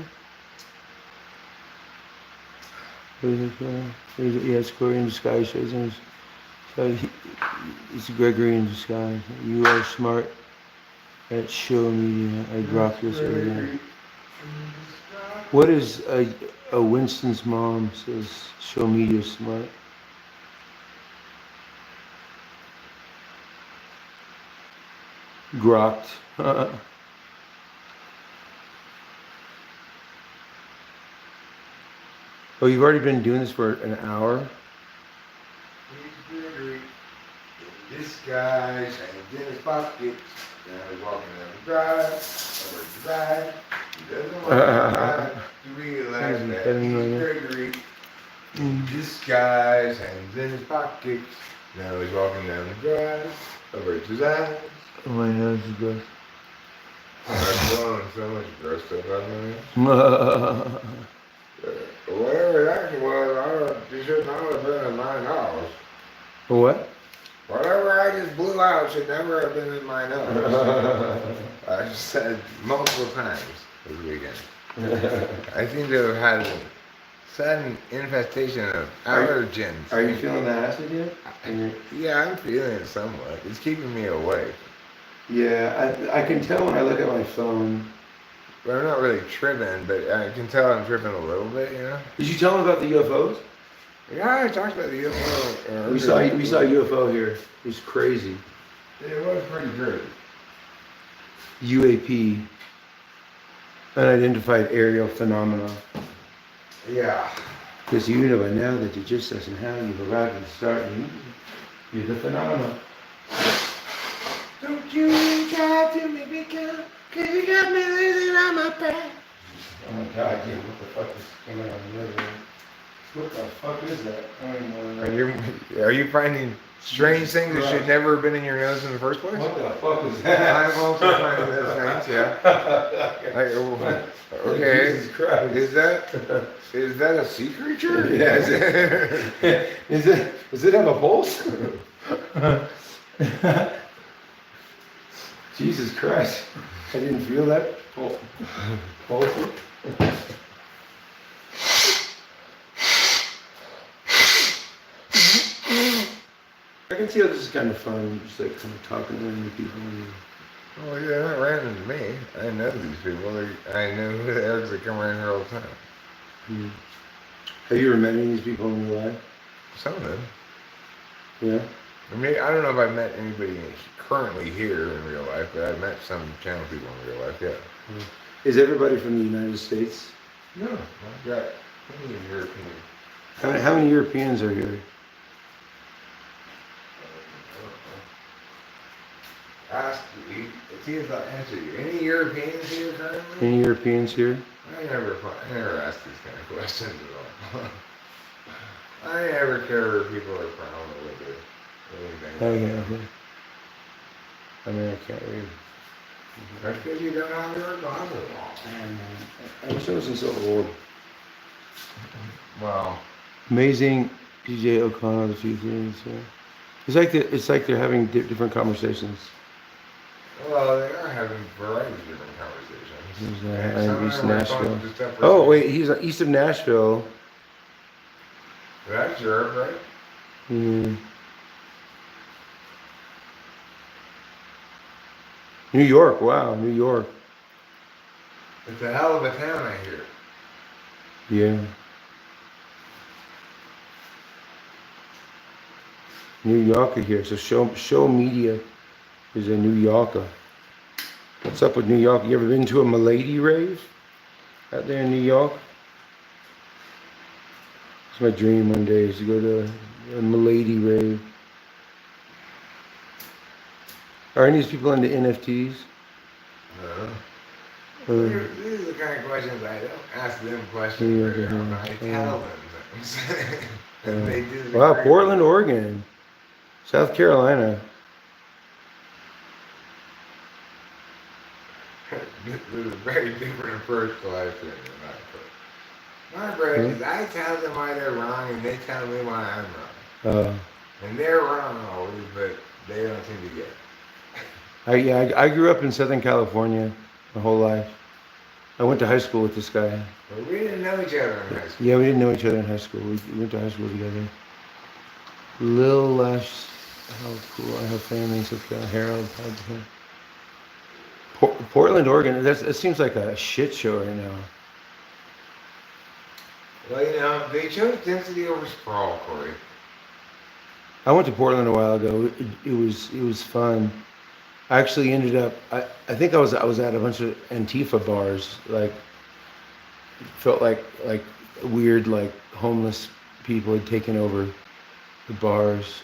What is it called? Yeah, it's Corey in disguise, shades inside. So it's Gregory in disguise. You are smart at Show Media. I dropped this earlier. What is a Winston's mom says Show Media smart? Grokked. Oh, you've already been doing this for an hour? This guy's hands in his pockets. Now he's walking down the drive. Over to the back. He doesn't want to realize that he's Gregory. This guy's hands in his pockets. Now he's walking down the drive. Over to his eyes. Oh, my nose is gross. I'm blowing so much gross stuff out of me. Whatever that was, you should not have been in my nose. What? Whatever I just blew out should never have been in my nose. I just said multiple times this weekend. I seem to have had a sudden infestation of allergens. Are you feeling the acid yet? Yeah, I'm feeling it somewhat. It's keeping me awake. Yeah, I can tell when I look at my phone. But I'm not really tripping, but I can tell I'm tripping a little bit, you know? Did you tell him about the UFOs? Yeah, I talked about the UFO. We saw a UFO here. It was crazy. It was pretty good. UAP, unidentified aerial phenomena. Yeah. Because you know by now that you just doesn't have you've arrived at the start and you're the phenomena. Don't you try to make me count, cause you got me losing on my path. Oh my god, dude, what the fuck is coming on the other? What the fuck is that? I don't know. Are you finding strange things that should never have been in your nose in the first place? What the fuck is that? I'm also finding those things, yeah. Okay. Jesus Christ. Is that a sea creature? Yes. Does it have a pulse? Jesus Christ. I didn't feel that pulse. I can see how this is kind of fun, just like kind of talking to random people. Well, yeah, they're not random to me. I know these people. I know who the hell they come around here all the time. Hmm. Have you ever met any of these people in real life? Some of them. Yeah. I mean, I don't know if I've met anybody currently here in real life, but I've met some channel people in real life, yeah. Is everybody from the United States? No, I've got plenty of European. How many Europeans are here? Ask you, see if I answer you. Any Europeans here currently? Any Europeans here? I never ask these kind of questions at all. I never care if people are proud or whatever. Okay. I mean, I can't read. That's because you don't have your glasses I wish I wasn't so old. Well, Amazing PJ O'Connell, the few things. Yeah. It's like they're having different conversations. well, they are having varieties of different conversations. There's East Some of them are Nashville. fun, just separate Oh things. wait, he's east of Nashville. That's Europe, right? Hmm. New York, wow, New York. It's a hell of a town, I hear. Yeah. New Yorker here. So show media is a New Yorker. What's up with New York? You ever been to a Milady rave out there in New York? It's my dream one day is to go to a Milady rave. Are any of these people into NFTs? These are the kind of questions I don't ask them questions very often. I tell them things. And they disagree. Wow, Portland, Oregon, South Carolina. There's a very different approach to life than my approach. My approach is I tell them why they're wrong and they tell me why I'm wrong. And they're wrong always, but they don't seem to get it. I grew up in Southern California my whole life. I went to high school with this guy. But we didn't know each other in high school. Yeah, we didn't know each other in high school. We went to high school together. Lil Lash, how cool. I have family in South Carolina. Harold. Portland, Oregon. It seems like a shit show right now. Well, you know, they chose density over sprawl, Corey. I went to Portland a while ago. It was fun. I actually ended up. I think I was at a bunch of Antifa bars. Like, felt like weird, like homeless people had taken over the bars.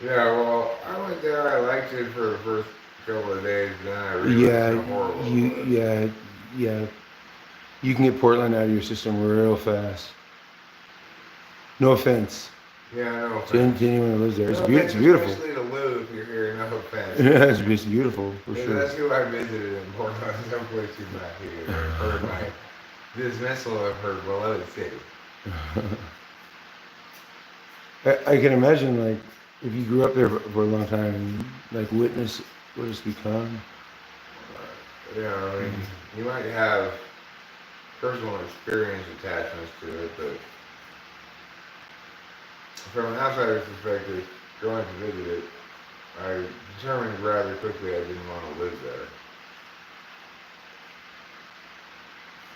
Yeah, well, I went there. I liked it for the first couple of days. Then I realized how horrible it was. Yeah. You can get Portland out of your system real fast. No offense. Yeah, no To offense. anyone who lives there, it's No beautiful. offense, especially to Lou, if you're here, no offense. Yeah, it's beautiful for Yeah, sure. that's who I visited in Portland. Someplace she's not here. Heard my dismissal of her beloved city. I can imagine, like, if you grew up there for a long time and like witness what it's become. You know, I mean, you might have personal experience attachments to it, but from an outsider's perspective, going to visit it, I determined rather quickly I didn't want to live there.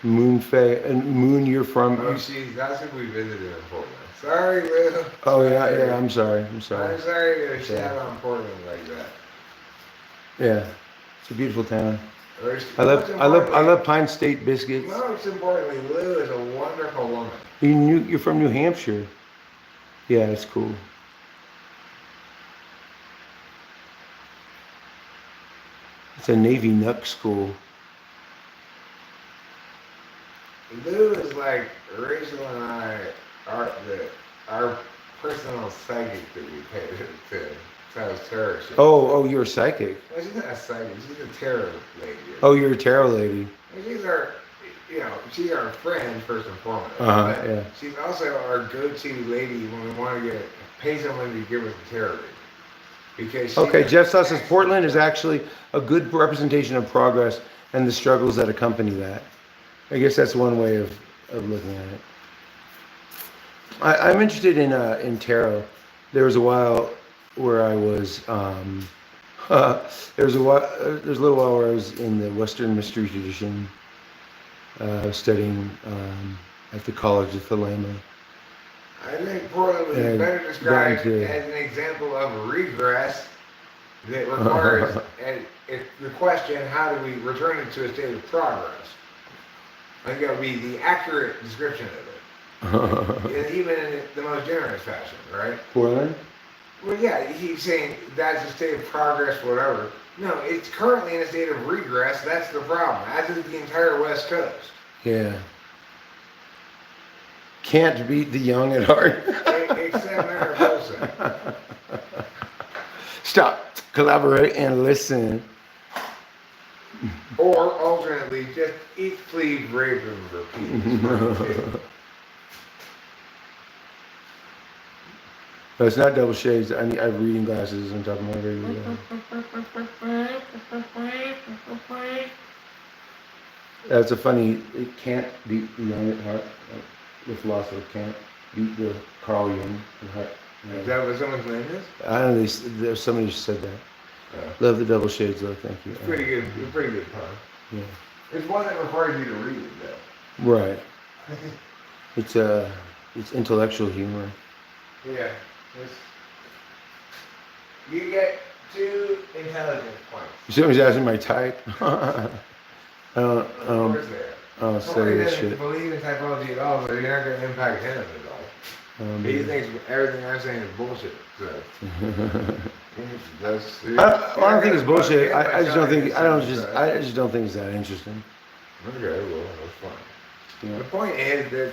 Moon Faye and Moon, you're from. Oh, geez, that's who we visited in Portland. Sorry, Lou. Oh yeah, I'm sorry. I'm sorry to shout on Portland like that. Yeah, it's a beautiful town. I love Pine State biscuits. Most importantly, Lou is a wonderful woman. You're from New Hampshire. Yeah, it's cool. It's a Navy Nuck school. Lou is like Rachel and I are our personal psychic that we paid to. Sounds terror shit. Oh, you're a psychic. Well, she's not a psychic. She's a tarot lady. Oh, you're a tarot lady. And she's she's our friend first and foremost. Yeah. She's also our go-to lady when we want to pay someone to give us a tarot reading. Because Jeff Suss says Portland is actually a good representation of progress and the struggles that accompany that. I guess that's one way of looking at it. I'm interested in tarot. There was a while where I was there's a little while where I was in the Western mystery tradition, studying at the College of Thelema. I think Portland was better described as an example of regress that requires the question, how do we return it to a state of progress? I think that would be the accurate description of it. Even in the most generous fashion, right? Portland? Well, yeah, he's saying that's a state of progress, whatever. No, it's currently in a state of regress. That's the problem. As is the entire West Coast. Yeah. Can't beat the young at heart. Except Mariposa. Stop, collaborate, and listen. Or alternately, just eat, please, rape, and repeat. No, it's not double shades. I have reading glasses on top of my regular. That's a funny. It can't beat the young at heart. With philosopher can't beat the Carl Jung at heart. Is that what someone's name is? I don't know. There's somebody who said that. Love the double shades, though. Thank you. It's pretty good. It's pretty good pun. Yeah. It's one that requires you to read it, though. Right. It's intellectual humor. Yeah. You get 2 intelligence points. Somebody's asking my type. I don't Corey say this doesn't shit. believe in typology at all, so you're not going to impact him at all. He thinks everything I'm saying is bullshit. So I don't think it's bullshit. I just don't think I just don't think it's that interesting. Okay, well, that's fine. Yeah. The point is that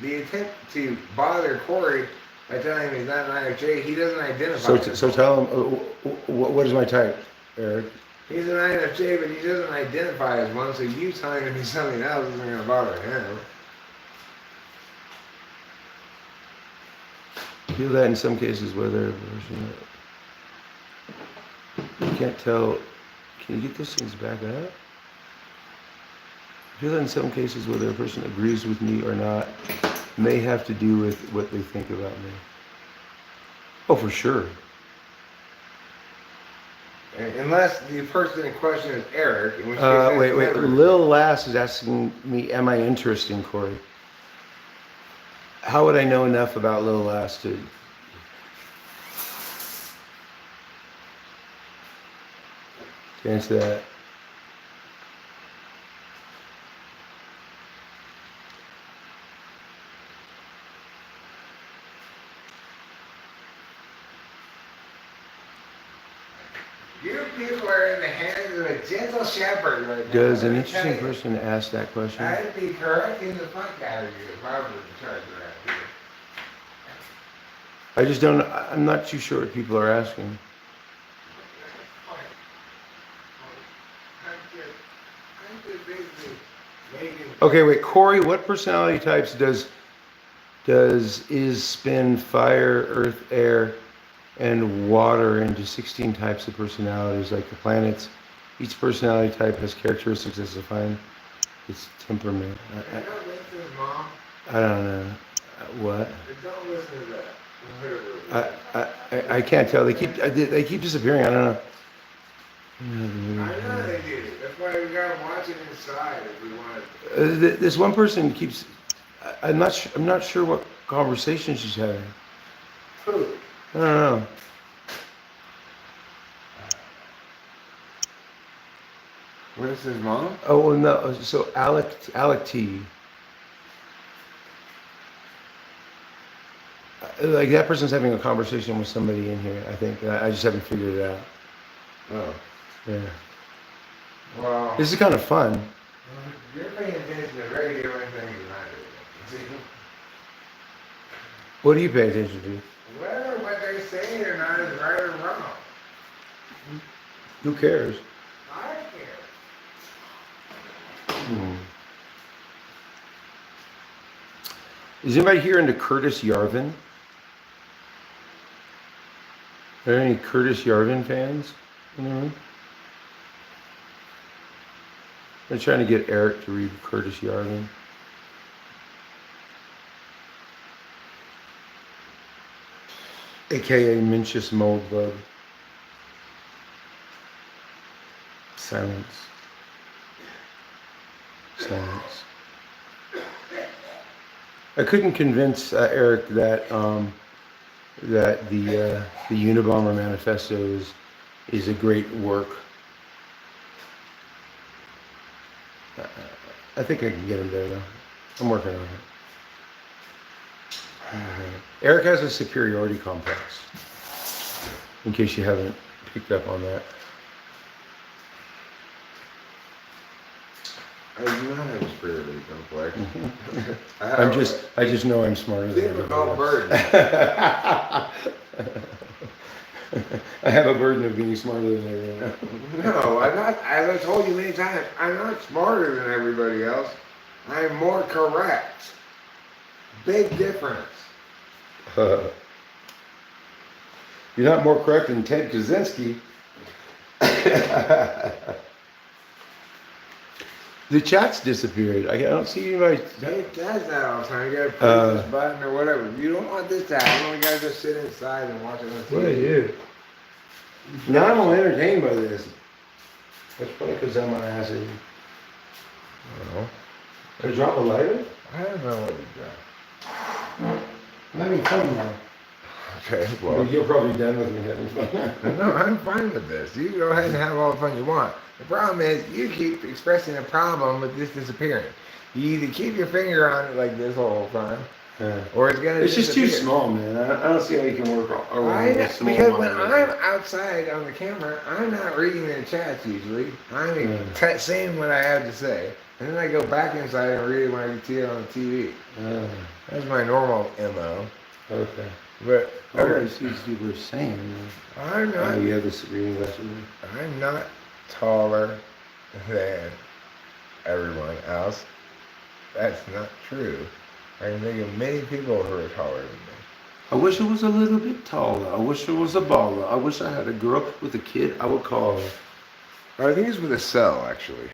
the attempt to bother Corey by telling him he's not an INFJ, he doesn't identify. So tell him what is my type, Eric? He's an INFJ, but he doesn't identify as one. So you telling him he's something else isn't going to bother him. Feel that in some cases whether a person you can't tell. Can you get those things back up? Feel that in some cases whether a person agrees with me or not may have to do with what they think about me. Oh, for sure. Unless the person in question is Eric. In which case Wait. never... Lil Lass is asking me, am I interesting, Corey? How would I know enough about Lil Lass to answer that? You people are in the hands of a gentle shepherd right now. Does an Let me interesting tell you. person ask that question? I'd be correcting the fuck out of you if I were in charge of that here. I just don't. I'm not too sure what people are asking. I'm just basically making... Okay, wait, Corey. What personality types does is spin fire, earth, air, and water into 16 types of personalities, like the planets? Each personality type has characteristics that define its temperament. Don't listen to his mom. I don't know what. Don't listen to that. I can't tell. They keep disappearing. I don't know. I know they do. That's why we gotta watch it inside if we want to. This one person keeps. I'm not sure what conversation she's having. Who? I don't know. What is his mom? Oh well, no. So Alec T. Like that person's having a conversation with somebody in here. I think I just haven't figured it out. Oh. Yeah. Well. This is kind of fun. You're paying attention to very different things than I do. See? What do you pay attention to? Whether what they're saying or not is right or wrong. Who cares? I care. Is anybody here into Curtis Yarvin? Are there any Curtis Yarvin fans in the room? I'm trying to get Eric to read Curtis Yarvin. AKA Mencius Moldbug. Silence. Silence. I couldn't convince Eric that that the Unabomber Manifesto is a great work. I think I can get him there though. I'm working on it. Eric has a superiority complex. In case you haven't picked up on that. I do not have a superiority complex. I just know I'm smarter than Difficult everybody burden. I have a burden of being smarter than everyone else. No, I'm not. As I told you many times, I'm not smarter than everybody else. I'm more correct. Big difference. You're not more correct than Ted Kaczynski. The chat's disappeared. I don't see anybody. It does that all the time. You gotta press this button or whatever. You don't want this to happen. You gotta just sit inside and watch it on TV. What do I do? Now I'm only entertained by this. That's probably because I'm on acid. I don't know. Did I drop a lighter? I don't know what you got. I'm having fun now. Okay, well. You're probably done with me having fun. No, I'm fine with this. You go ahead and have all the fun you want. The problem is you keep expressing a problem with this disappearing. You either keep your finger on it like this whole time, or it's gonna. It's just too disappear. small, man. I don't see how you can work around I a know, small because when monitor. I'm outside on the camera, I'm not reading the chats usually. I'm Yeah. saying what I have to say, and then I go back inside and read it when I see it on the TV. That's my normal MO. Okay. But All I see is people are saying. I'm Oh, not. you have this reading glasses. I'm not taller than everyone else. That's not true. I can think of many people who are taller than me. I wish it was a little bit taller. I wish it was a baller. I wish I had a girl with a kid. I would call her. I think it's with a cell, actually.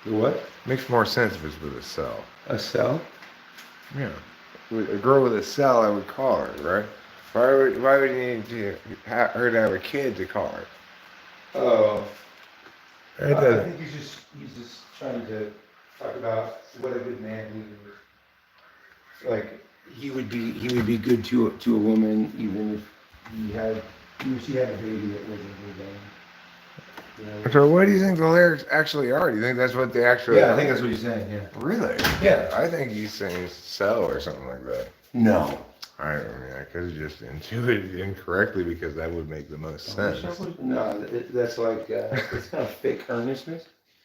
The what? Makes more sense if it's with a cell. A cell? Yeah. With a girl with a cell, I would call her, right? Why would you need to her to have a kid to call her? Oh. It I doesn't. think he's just trying to talk about what a good man he is. Like he would be good to a woman even if she had a baby that wasn't her man. You know? So what do you think the lyrics actually are? Do you think that's what they actually Yeah, are? I think that's what he's saying. Yeah. Really? Yeah. I think he's saying cell or something like that. No. I mean, I could have just intuited incorrectly because that would make the most sense. No, that's like it's kind of fake earnestness.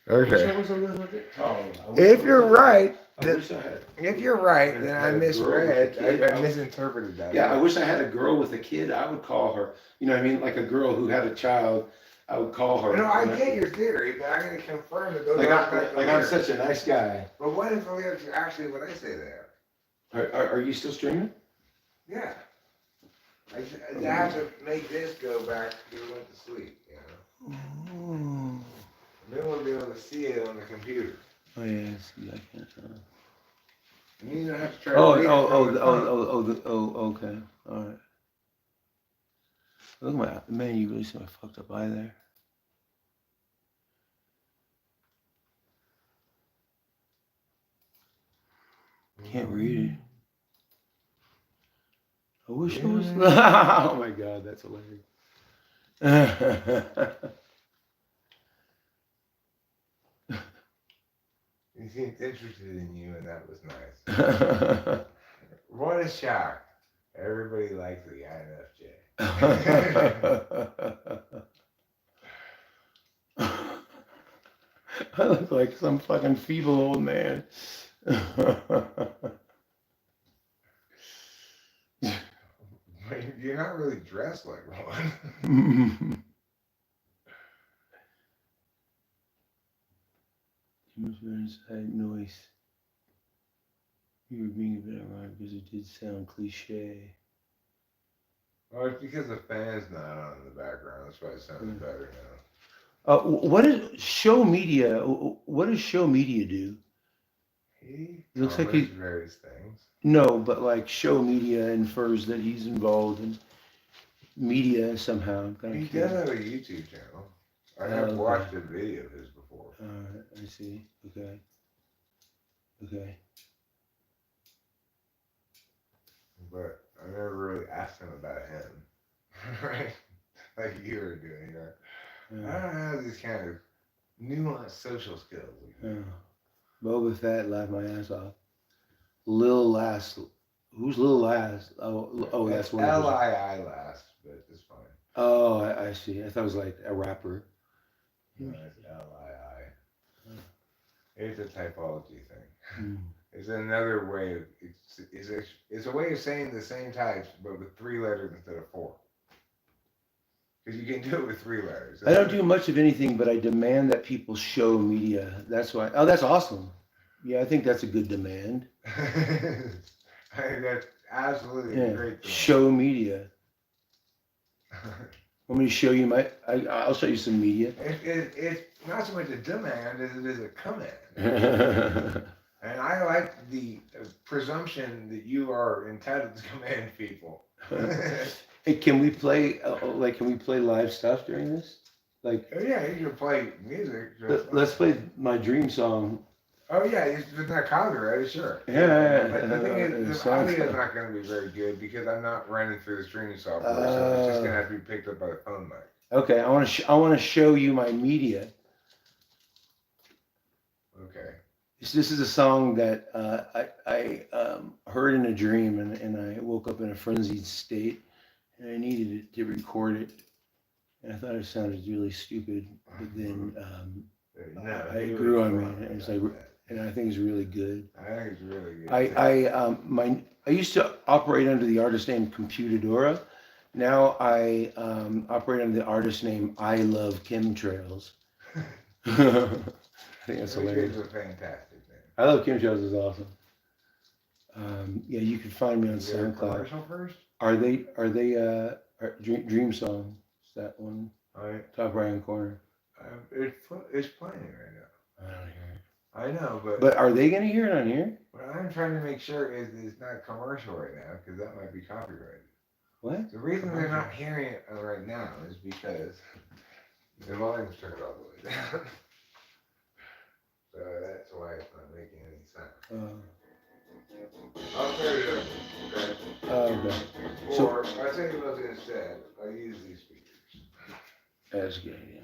I wish Okay. I was a little bit taller. If you're right, I wish I had. if you're right, then I Had a girl misread. with a kid. I misinterpreted that. Yeah, I wish I had a girl with a kid. I would call her. You know what I mean? Like a girl who had a child. I would call her. No, I get your theory, but I'm going to confirm that those Like, aren't the I'm lyrics. such a nice guy. But what if the lyrics are actually what I say they are? Are you still streaming? Yeah. I have to make this go back to went to sleep, you know? Then we'll be able to see it on the computer. Oh yeah, see, I can't. And you don't have to try to read it from the phone. Okay, all right. Look at my man. You really see my fucked up eye there. Can't read it. I wish it was. Oh my god, that's hilarious. He seemed interested in you, and that was nice. What a shock. Everybody likes the INFJ. I look like some fucking feeble old man. You're not really dressed like one. You must hear inside noise. You were being a bit ironic because it did sound cliche. Oh, it's because the fan's not on in the background. That's why it sounds better now. What is show media? What does show media do? He Looks like covers various things. No, but like show media infers that he's involved in media somehow. I'm kind He of curious. does have a YouTube channel. I have watched a video of his before. I see. Okay. But I never really asked him about him. Right? Like you were doing. I don't have these kind of nuanced social skills. Boba Fett laughed my ass off. Lil Last. Who's Lil Last? Oh, that's one. Lii last, but it's fine. Oh, I see. I thought it was like a rapper. No, it's Lii. It's a typology thing. It's another way of it's a way of saying the same types, but with 3 letters instead of 4. Because you can do it with 3 letters. I don't do much of anything, but I demand that people show media. That's why. Oh, that's awesome. Yeah, I think that's a good demand. That's absolutely great. Demand. Show media. Want me to show you my? I'll show you some media. It's not so much a demand as it is a command. And I like the presumption that you are entitled to command people. Hey, can we play live stuff during this? Like, oh yeah, you can play music. Let's play my dream song. Oh yeah, it's not copyrighted, sure. Yeah. But the thing is, the audio is not going to be very good because I'm not running through the streaming software, so it's just going to have to be picked up by the phone mic. Okay, I want to show you my media. Okay. This is a song that I heard in a dream, and I woke up in a frenzied state, and I needed to record it, and I thought it sounded really stupid, but then it grew on me, and it's like, and I think it's really good. I think it's really good. I used to operate under the artist name Computadora. Now I operate under the artist name I Love Chemtrails. I think that's hilarious. It's a fantastic thing. I Love Chemtrails is awesome. Yeah, you can find me on Is there a SoundCloud. commercial first? Are Dream Song? Is that one? All right. Top right hand corner. It's playing right now. I don't hear it. I know, But are they gonna hear it on here? what I'm trying to make sure is it's not commercial right now because that might be copyrighted. What? The reason they're not hearing it right now is because the volume's turned all the way down. So that's why it's not making any sound. I'll turn it up. Okay? Okay. Or I'll tell you what I was going to say. I'll use these speakers. That's good. Yeah.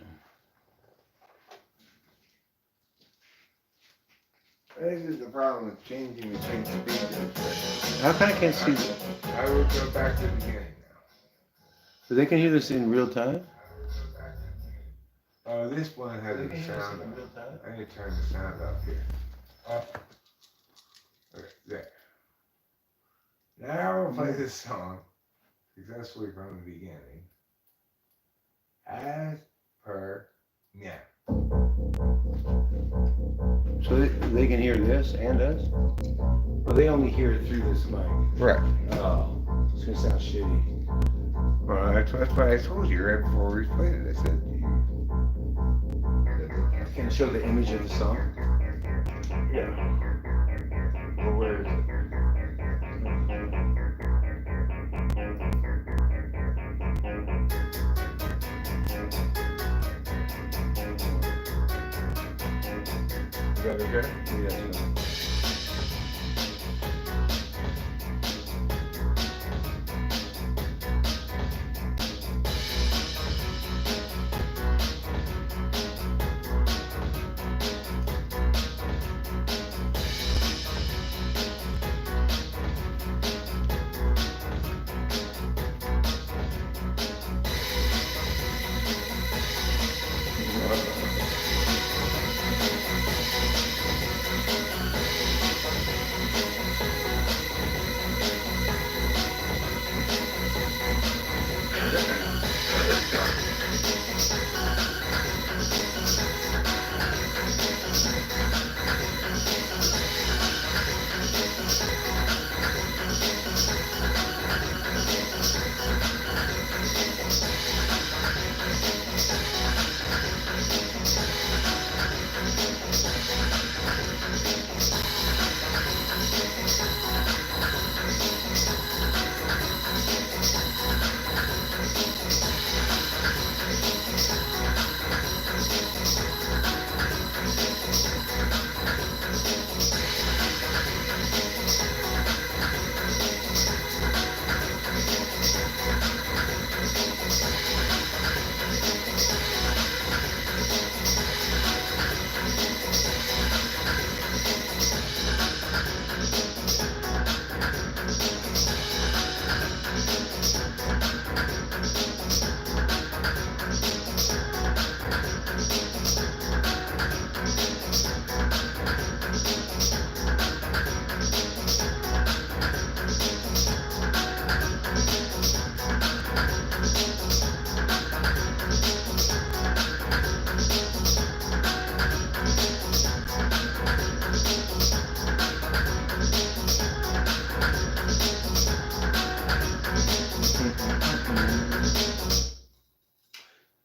This is the problem with changing between speakers. How come I can't see that? I will go back to the beginning now. So they can hear this in real time? Oh, this one has a sound. I need to turn the sound up here. Up. Okay, there. Now we'll play this song successfully from the beginning. As per now. So they can hear this and us? Well, they only hear it through this mic. Right. Oh, it's gonna sound shitty. Well, that's what I told you right before we played it. I said, Can it show the image of the song? yeah. Well, where is it? Is that okay? Yeah.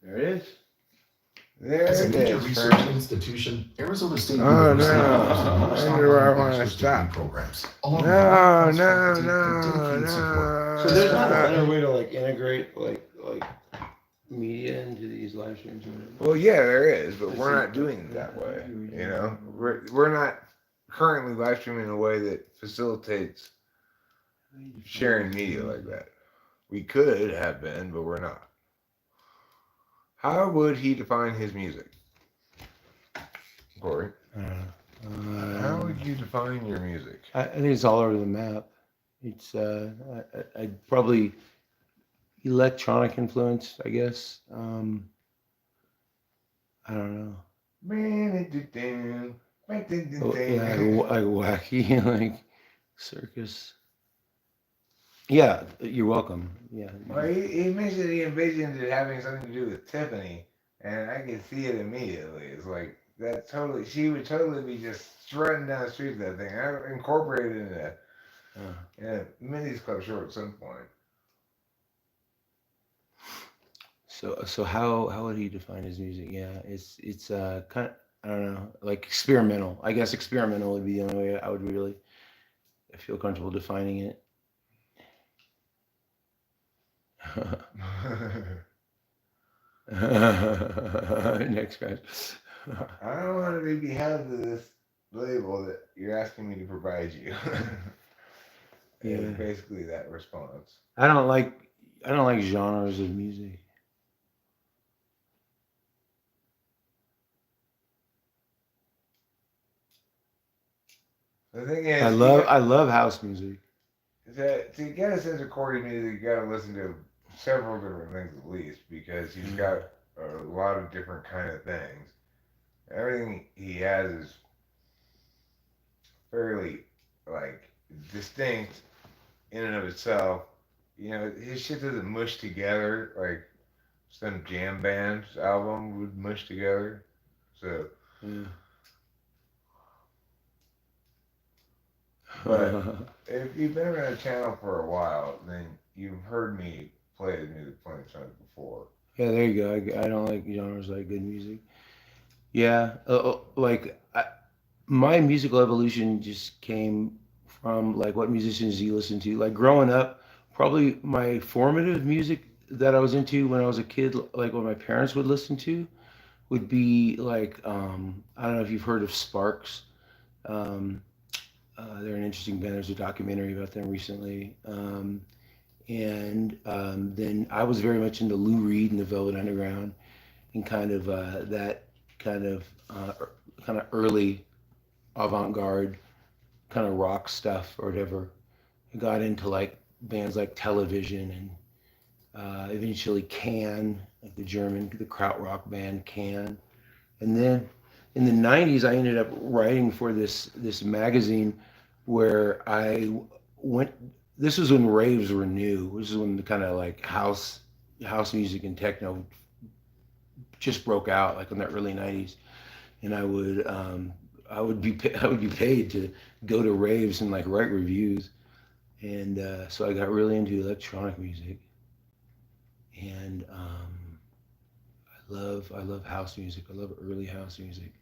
There it is. There As a it major is, research friend. institution, Arizona State Oh, University no. offers the most I wonder where I online wanna bachelor's degree stop. programs, along with No, world-class no, faculty and no, dedicated support. So there's not a no. better way to like integrate like media into these live streams. Or whatever? Well, yeah, there is, but I we're see. not doing it that way. You know, we're not currently live streaming in a way that facilitates sharing media like that. We could have been, but we're not. How would he define his music, Corey? I don't know. How would you define your music? I think it's all over the map. It's I'd probably electronic influence, I guess. I don't know. Oh, yeah, like wacky, like circus. Yeah, you're welcome. Yeah. Well, he mentioned he envisioned it having something to do with Tiffany, and I can see it immediately. It's like that totally. She would totally be just strutting down the street with that thing. I incorporated it in a Minnie's Club show at some point. So how would he define his music? Yeah, it's kind of, I don't know, like experimental. I guess experimental would be the only way I would really feel comfortable defining it. Next question. I don't want to be held to this label that you're asking me to provide you. Yeah. It's basically that response. I don't like genres of music. The thing is, I love house music. to get a sense of Corey music, you gotta listen to several different things at least, because he's got a lot of different kind of things. Everything he has is fairly like distinct in and of itself. You know, his shit doesn't mush together like some jam band's album would mush together. So, Yeah. but if you've been around the channel for a while, then you've heard me play his music plenty of times before. Yeah, there you go. I don't like genres like good music. Yeah, my musical evolution just came from like what musicians you listen to. Like growing up, probably my formative music that I was into when I was a kid, like what my parents would listen to, would be like I don't know if you've heard of Sparks. Um, they're an interesting band. There's a documentary about them recently. And then I was very much into Lou Reed and the Velvet Underground, and kind of that kind of kind of early avant-garde kind of rock stuff or whatever. I got into like bands like Television and eventually Can, like the krautrock band Can. And then in the 90s, I ended up writing for this magazine where I went. This was when raves were new. This is when the kind of like house music and techno just broke out, like in the early 90s. And I would be paid to go to raves and like write reviews. And so I got really into electronic music. And I love house music. I love early house music.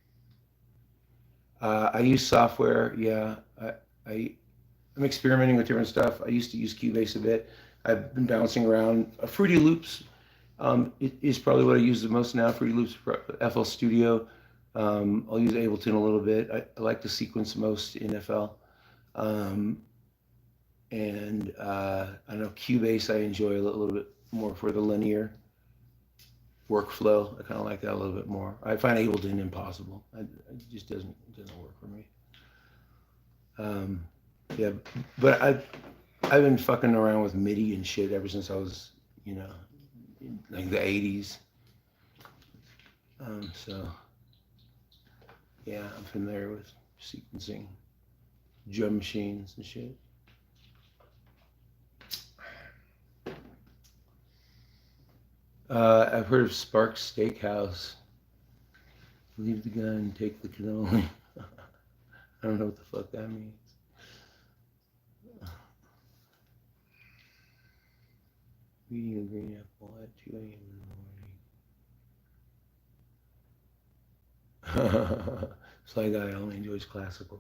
I use software. Yeah, I'm experimenting with different stuff. I used to use Cubase a bit. I've been bouncing around. Fruity Loops it is probably what I use the most now. Fruity Loops, FL Studio. I'll use Ableton a little bit. I like to sequence most in FL. And I know Cubase I enjoy a little bit more for the linear workflow. I kind of like that a little bit more. I find Ableton impossible. It just doesn't work for me. Yeah, but I've been fucking around with MIDI and shit ever since I was, like the 80s. So yeah, I'm familiar with sequencing, drum machines and shit. I've heard of Sparks Steakhouse. Leave the gun, take the cannoli. I don't know what the fuck that means. Eating a green apple at 2 a.m. in the morning. Sly Guy only enjoys classical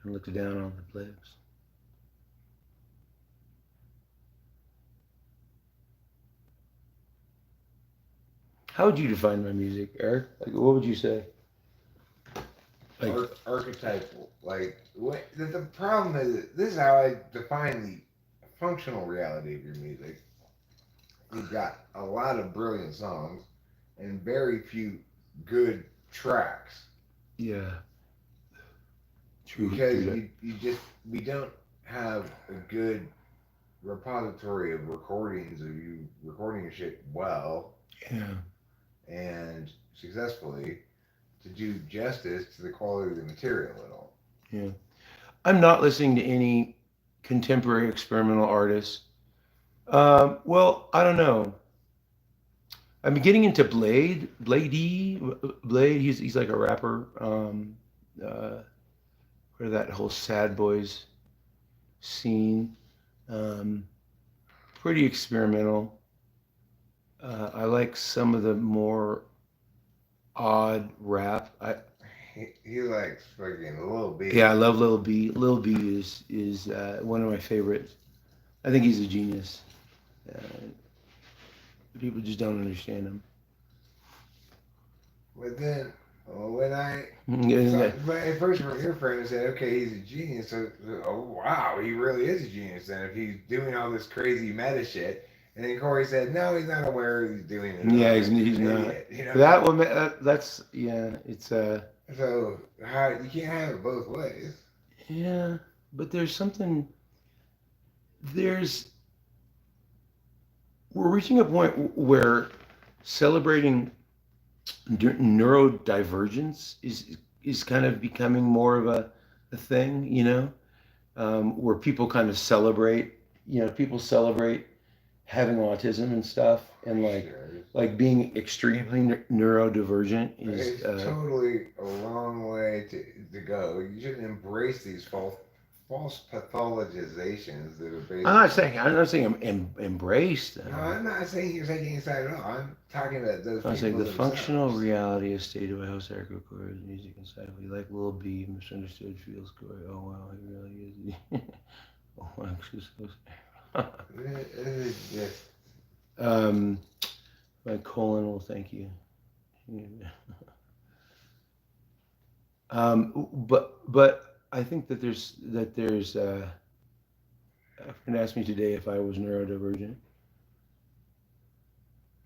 and looks down on the plebs. How would you define my music, Eric? Like, what would you say? Like, Archetypal. Like, the problem is, this is how I define the functional reality of your music. You've got a lot of brilliant songs and very few good tracks. yeah. True. because True. we don't have a good repository of recordings of you recording your shit well Yeah. and successfully to do justice to the quality of the material at all. Yeah. I'm not listening to any contemporary experimental artists. Well, I don't know. I'm getting into Blade. He's like a rapper. Or that whole Sad Boys scene. Um, Pretty experimental. I like some of the more odd rap. He likes fucking Lil B. Yeah, I love Lil B. Lil B is one of my favorites. I think he's a genius. Uh, People just don't understand him. But then when I Yeah, but at first from your friend said, okay, he's a genius. So, oh wow, he really is a genius. Then if he's doing all this crazy meta shit, and then Corey said, no, he's not aware he's doing it. yeah, He's he's an not. idiot. You know? That one, that's yeah, it's So how you can't have it both ways. yeah, but there's something. There's We're reaching a point where celebrating neurodivergence is kind of becoming more of a thing, where people kind of celebrate, people celebrate having autism and stuff, and Sure. like being extremely neurodivergent is It's totally a wrong way to go. You shouldn't embrace these false pathologizations that are based. I'm not saying I'm embraced. No, I'm not saying you're taking a side at all. I'm talking about those I was like, people the functional themselves. reality is stated by how Sarah records music inside. We like Lil B, misunderstood feels good. Oh wow, he really is. Oh, I'm so It's just my colon will thank you. But I think that there's a friend asked me today if I was neurodivergent.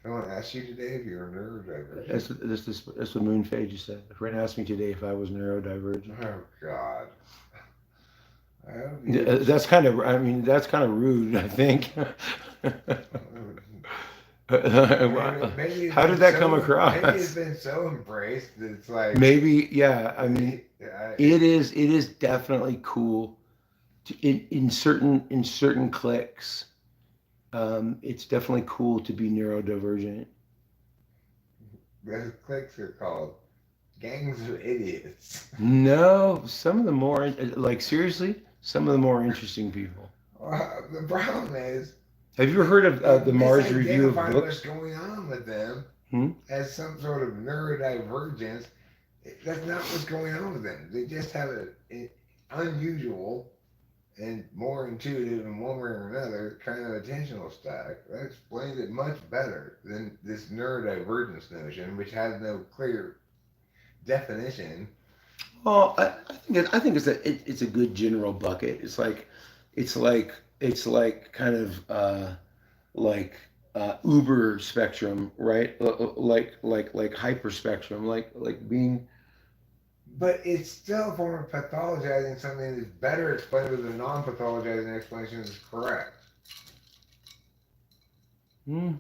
someone asked you today if you're neurodivergent. That's what Moon Faye just said. A friend asked me today if I was neurodivergent. Oh God. I hope you That's kind of, I mean, that's kind of rude, I think. maybe How did that come across? Maybe it's been so embraced that it's like Maybe, yeah. I mean, I- it is definitely cool in certain cliques. It's definitely cool to be neurodivergent. those cliques are called gangs of idiots. No, some of the more seriously, some of the more interesting people. Well, the problem is Have you ever heard of the Mars review of misidentify books? what's going on with them Hmm? as some sort of neurodivergence. That's not what's going on with them. They just have an unusual and more intuitive in one way or another kind of attentional stack. That explains it much better than this neurodivergence notion, which has no clear definition. Well, I think it's a good general bucket. It's like kind of Uber spectrum, right? Like hyperspectrum, like being. But it's still a form of pathologizing something that's better explained with a non-pathologizing explanation is correct. Hmm.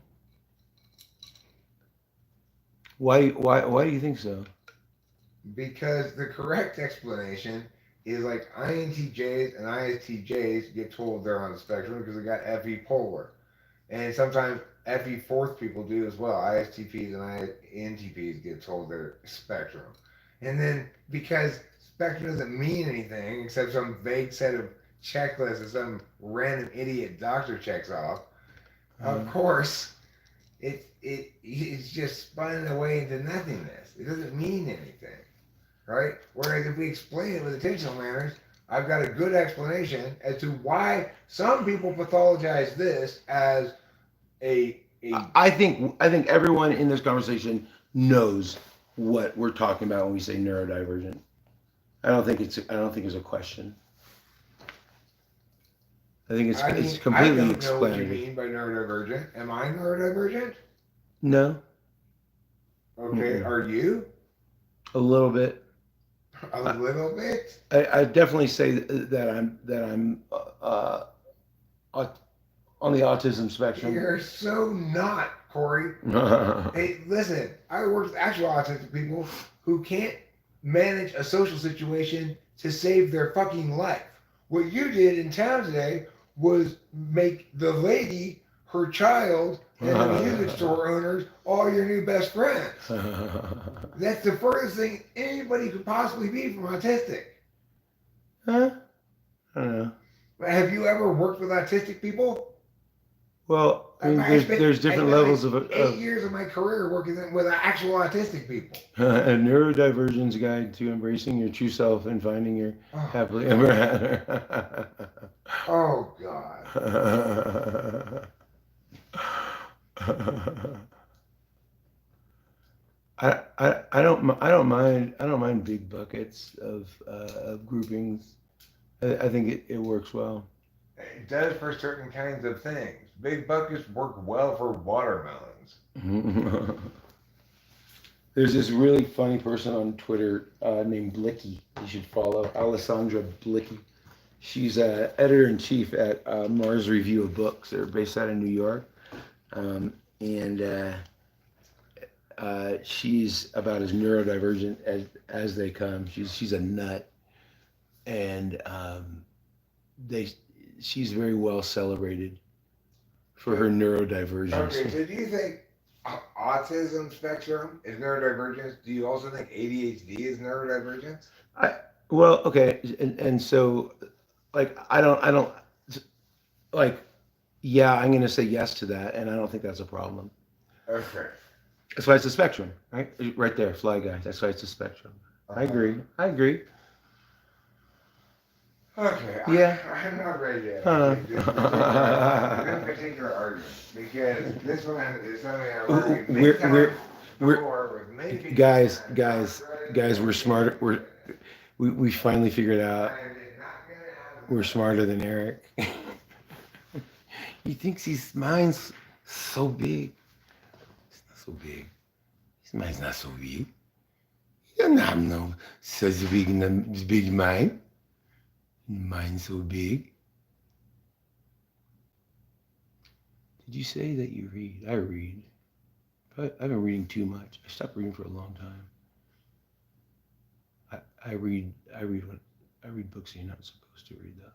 Why do you think so? Because the correct explanation is like INTJs and ISTJs get told they're on the spectrum because they got FE polar. And sometimes FE fourth people do as well. ISTPs and INTPs get told they're spectrum. And then because spectrum doesn't mean anything except some vague set of checklists that some random idiot doctor checks off, of course, it's just spun away into nothingness. It doesn't mean anything, right? Whereas if we explain it with attentional manners, I've got a good explanation as to why some people pathologize this as a I think everyone in this conversation knows what we're talking about when we say neurodivergent. I don't think it's a question. I think it's completely I don't know what you explanatory. mean by neurodivergent. Am I neurodivergent? No, Okay, are you? a little bit. A little bit. I definitely say that I'm on the autism spectrum. You're so not, Corey. Hey, listen, I work with actual autistic people who can't manage a social situation to save their fucking life. What you did in town today was make the lady, her child, and the music store owners all your new best friends. That's the furthest thing anybody could possibly be from autistic. Huh? I don't know. Have you ever worked with autistic people? Well, I mean, there's different levels like 8 years of my career working with actual autistic people. A neurodivergence guide to embracing your true self and finding your happily ever after. Oh God. I don't mind big buckets of groupings. I think it works well. It does for certain kinds of things. Big buckets work well for watermelons. There's this really funny person on Twitter named Blicky. You should follow Alessandra Blicky. She's editor-in-chief at Mars Review of Books. They're based out of New York. And she's about as neurodivergent as they come. She's a nut. And she's very well celebrated for her neurodivergence. Okay, so do you think autism spectrum is neurodivergence? Do you also think ADHD is neurodivergence? Well, okay, and so like I don't like yeah, I'm gonna say yes to that, and I don't think that's a problem. Okay. That's why it's a spectrum, right? Right there, Fly Guy. That's why it's a spectrum. I agree. Okay. Yeah. I'm not ready yet. This particular argument, because this one is something I worked with many people. Guys, we're smart. We finally figured out we're smarter than Eric. He thinks his mind's so big. It's not so big. His mind's not so big. You don't have no such big mind. Mine's so big. Did you say that you read? I read. But I've been reading too much. I stopped reading for a long time. I read books you're not supposed to read though.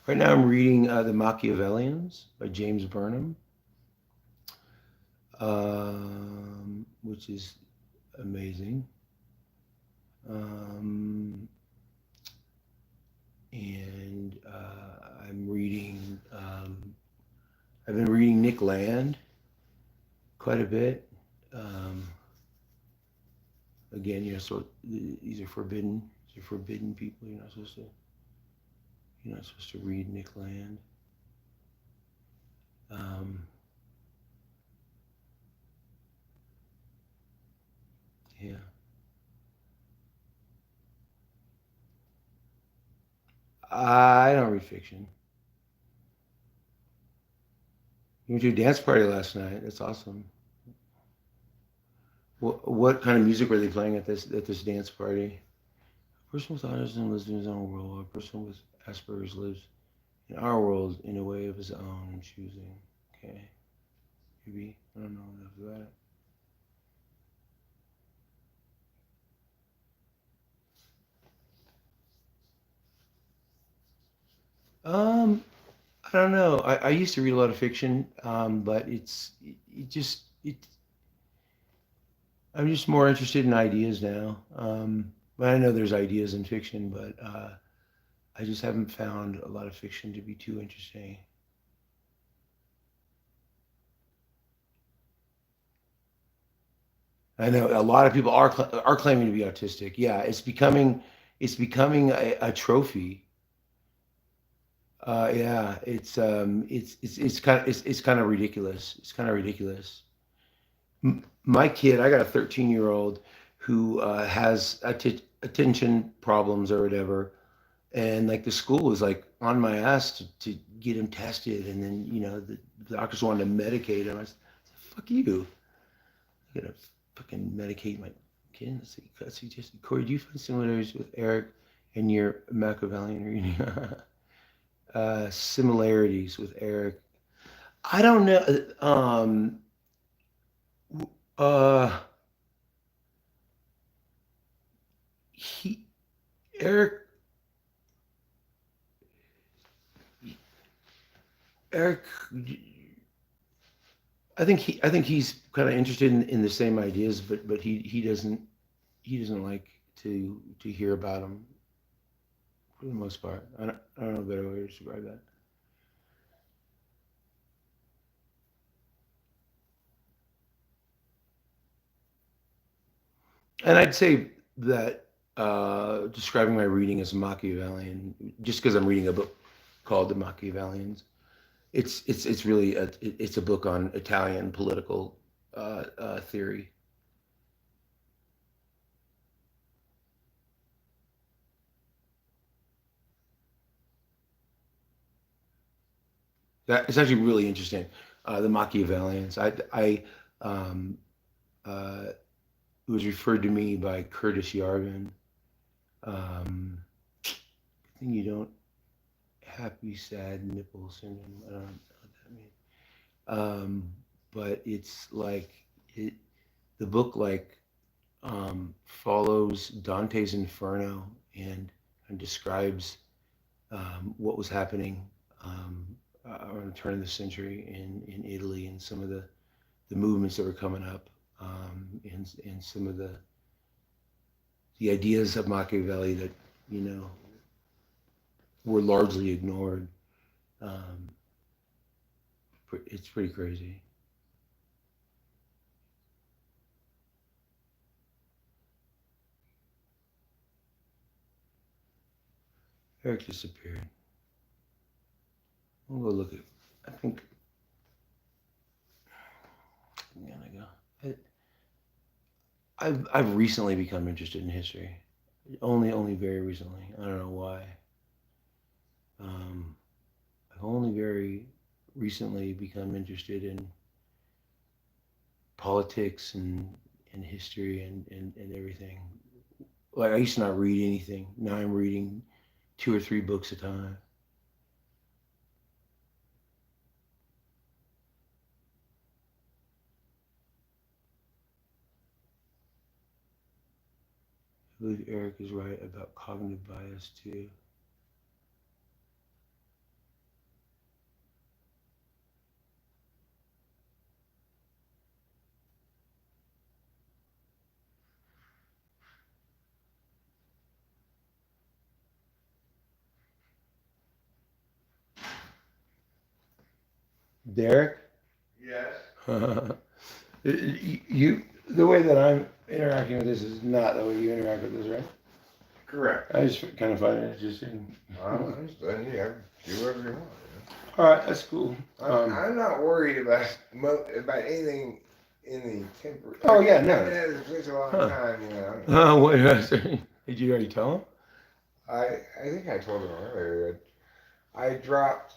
Right now I'm reading The Machiavellians by James Burnham, which is amazing. And I've been reading Nick Land quite a bit. Again, so these are forbidden. These are forbidden people. You're not supposed to read Nick Land. Yeah. I don't read fiction. You went to a dance party last night. That's awesome. What kind of music were they playing at this dance party? A person with autism lives in his own world. A person with Asperger's lives in our world in a way of his own and choosing. Okay. Maybe. I don't know enough about it. I don't know. I used to read a lot of fiction, but I'm just more interested in ideas now. But I know there's ideas in fiction, but I just haven't found a lot of fiction to be too interesting. I know a lot of people are claiming to be autistic. Yeah, it's becoming a trophy. Yeah, it's kind of ridiculous. It's kind of ridiculous. My kid, I got a 13-year-old who has attention problems or whatever, and like the school was like on my ass to get him tested, and then the doctors wanted to medicate him. I said, "Fuck you! I'm gonna fucking medicate my kid." Let's see, just Corey, do you find similarities with Eric and your Machiavellian reading? Similarities with Eric. I don't know. Uh, he Eric Eric. I think he's kind of interested in the same ideas, but he doesn't like to hear about them for the most part. I don't know a better way to describe that. And I'd say that describing my reading as Machiavellian, just because I'm reading a book called The Machiavellians, it's really it's a book on Italian political theory. That it's actually really interesting. The Machiavellians. Um, uh, it was referred to me by Curtis Yarvin. I think you don't happy sad nipple syndrome. I don't know what that means. But it's like it. The book follows Dante's Inferno and describes what was happening around the turn of the century in Italy, and some of the movements that were coming up, and some of the ideas of Machiavelli that were largely ignored. Um, it's pretty crazy. Eric disappeared. We'll go look at. I think. I'm gonna go. I've recently become interested in history. Only very recently. I don't know why. I've only very recently become interested in politics and history and everything. Like I used to not read anything. Now I'm reading 2 or 3 books a time. I believe Eric is right about cognitive bias too. Derek? Yes. You the way that I'm interacting with this is not the way you interact with this, right? Correct. I just kind of find it interesting. I understand. Yeah, do whatever you want. All right, that's cool. I'm not worried about anything in the temporary. Oh, yeah, no. I've been at this place a long Huh. time. What did you already tell him? I think I told him earlier that I dropped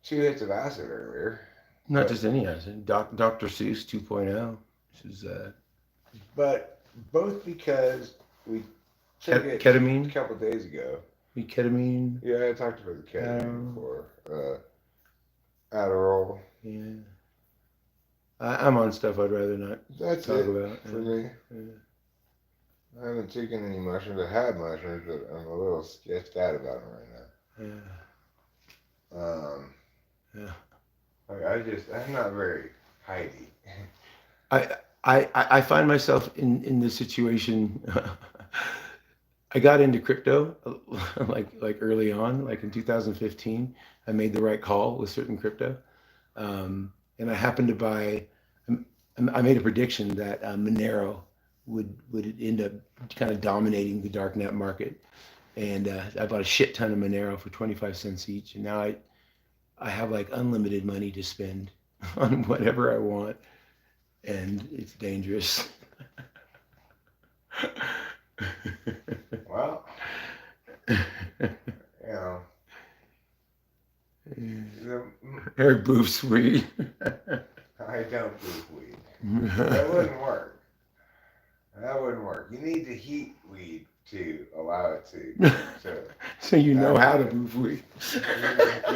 2 hits of acid earlier. Not But- just any acid. Dr. Seuss 2.0. This is But both because we took it ketamine. a couple days ago. Ketamine. Yeah, I talked about the ketamine before. Adderall. Yeah. I'm on stuff I'd rather not That's talk it about. for me. Yeah. I haven't taken any mushrooms. I had mushrooms, but I'm a little sketched out about them right now. Yeah. I'm not very Heidi. I find myself in this situation. I got into crypto like early on, like in 2015. I made the right call with certain crypto, and I happened to buy. I made a prediction that Monero would end up kind of dominating the darknet market, and I bought a shit ton of Monero for 25 cents each, and now I have like unlimited money to spend on whatever I want, and it's dangerous. Well, The, Eric boofs weed. I don't boof weed. That wouldn't work. That wouldn't work. You need to heat weed to allow it to. So you know how to boof weed. You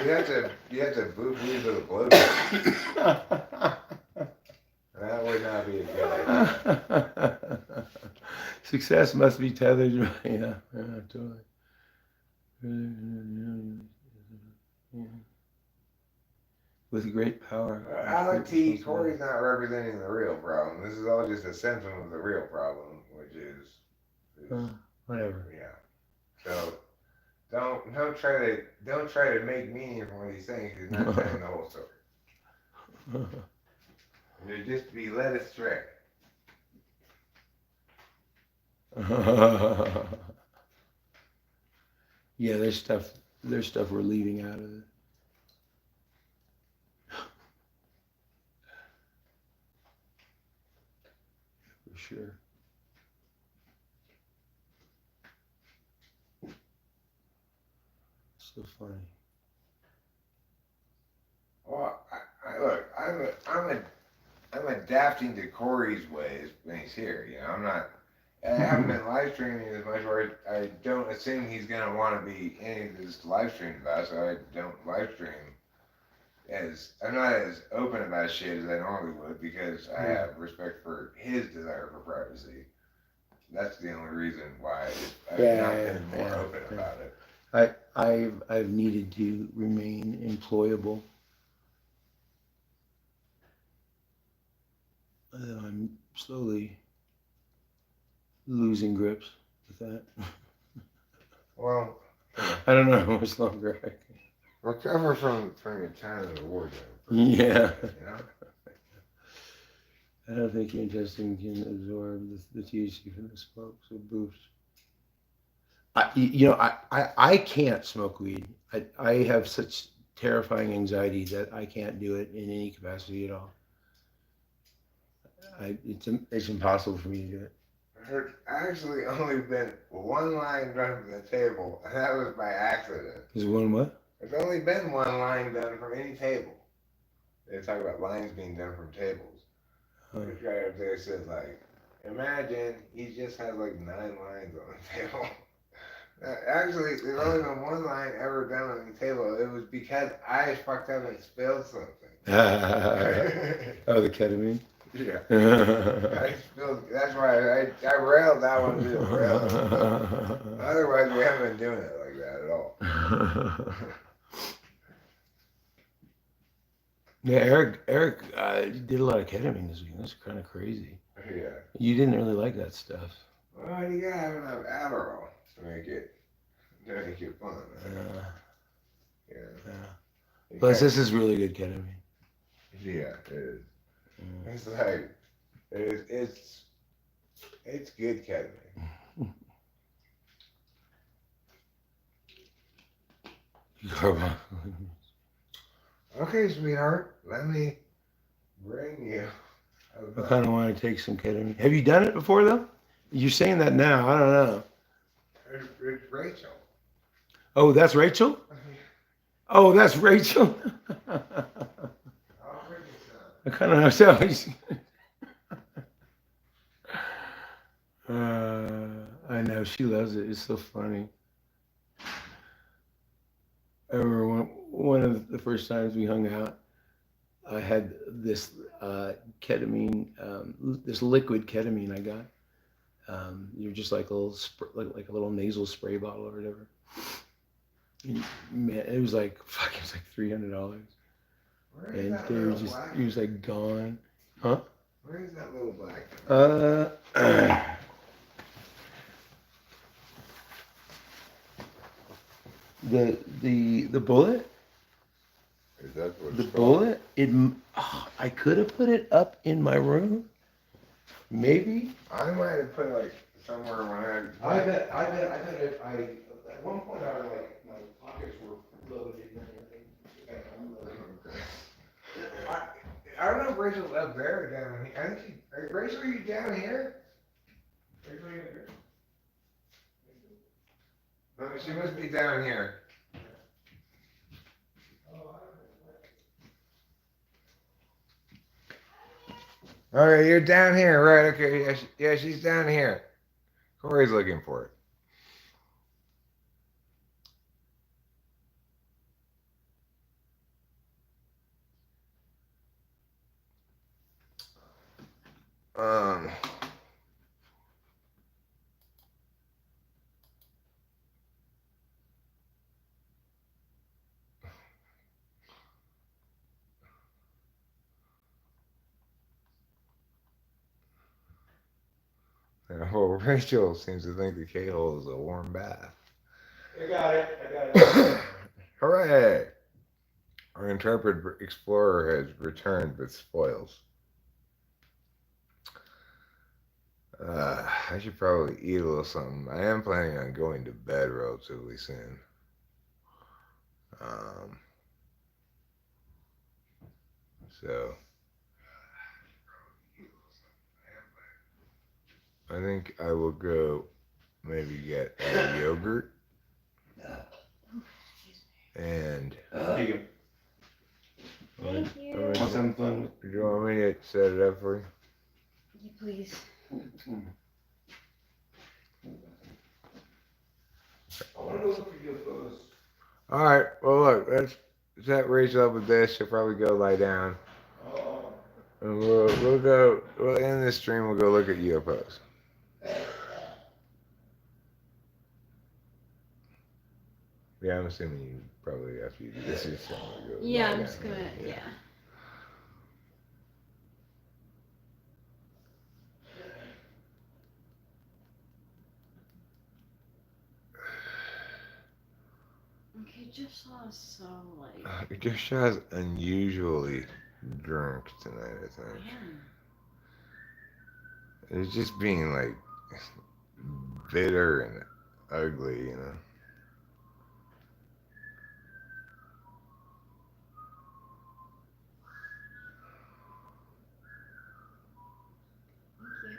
have to boof weed with a blowtorch. That would not be a good idea. Success must be tethered. Yeah, totally. With great power. I like T. Corey's not representing the real problem. This is all just a symptom of the real problem, which is whatever. Yeah. So don't try to make meaning from these things. He's not telling the whole story. You'll just be led astray. Yeah, there's stuff we're leaving out of it. For sure. So funny. Well, look, I'm adapting to Corey's ways when he's here. You know, I haven't been live streaming as much, or I don't assume he's gonna want to be any of this live stream about, so I don't live stream. I'm not as open about shit as I normally would because I have respect for his desire for privacy. That's the only reason why I've not been more open about it. I've needed to remain employable. I'm slowly losing grips with that. Well, I don't know how much longer I can. Recover from your time in the war zone. Yeah. You know? I don't think your intestine can absorb the THC from the smoke, so boost. I can't smoke weed. I have such terrifying anxiety that I can't do it in any capacity at all. It's impossible for me to do it. There's actually only been one line done from the table, and that was by accident. Is one what? There's only been one line done from any table. They talk about lines being done from tables. The guy up there said, like, imagine he just has like 9 lines on the table. Actually, there's only been one line ever done on the table. It was because I fucked up and spilled something. Oh, the ketamine? Yeah. That's why I railed that one to the rail. Otherwise, we haven't been doing it like that at all. Yeah, Eric did a lot of ketamine this week. That's kind of crazy. Yeah. You didn't really like that stuff. Well, you gotta have enough Adderall to make it fun. Yeah. Plus, this is really good ketamine. Yeah, it is. It's like it's good ketamine. Okay, sweetheart, let me bring you. I kind of want to take some ketamine. Have you done it before, though? You're saying that now. I don't know. It's Rachel. Oh, that's Rachel? Oh, that's Rachel? I'll bring you some. I kind of know. So I know. She loves it. It's so funny. I remember one of the first times we hung out, I had this ketamine, this liquid ketamine I got. You're just like a little like a little nasal spray bottle or whatever. And man, it was like $300. And he was like gone, huh? Where is that little black? The bullet. Is that what The bullet. I could have put it up in my room. Maybe. I might have put it like somewhere when I bet if at one point I was like my pockets were loaded and everything. I don't know if Rachel's up there or down here. I think Rachel, are you down here? Rachel, are you here? No, she must be down here. Oh, Okay, you're down here, right? Okay, yeah, yeah, she's down here. Corey's looking for it. Um, well, Rachel seems to think the K-hole is a warm bath. I got it. I got it. Hooray! Our intrepid explorer has returned with spoils. I should probably eat a little something. I am planning on going to bed relatively soon. Um, so I think I will go maybe get a yogurt and There you Thank you. go. Want some fun? do you want me to set it up for you? Yeah, please. I want to go look for UFOs. All right. Well, look, let's set Rachel up with this. She'll probably go lie down, Oh. and we'll end this stream. We'll go look at UFOs. Yeah, I'm assuming you probably after you do this, you're just gonna go Yeah, lie I'm down, just gonna, right? yeah. Okay, just saw so like. Josh's unusually drunk tonight, I think. Man. It's just being like bitter and ugly, you know. Thank you.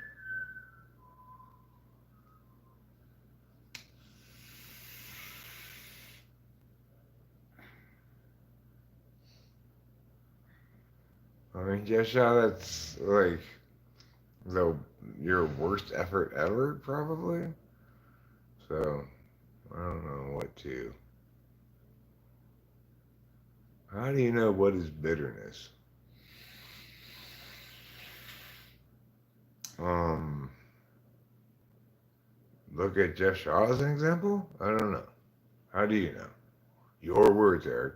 I mean, Joshua, that's like the your worst effort ever, probably. So I don't know what to. How do you know what is bitterness? Um, Look at Jeff Shaw as an example? I don't know. How do you know? Your words, Eric.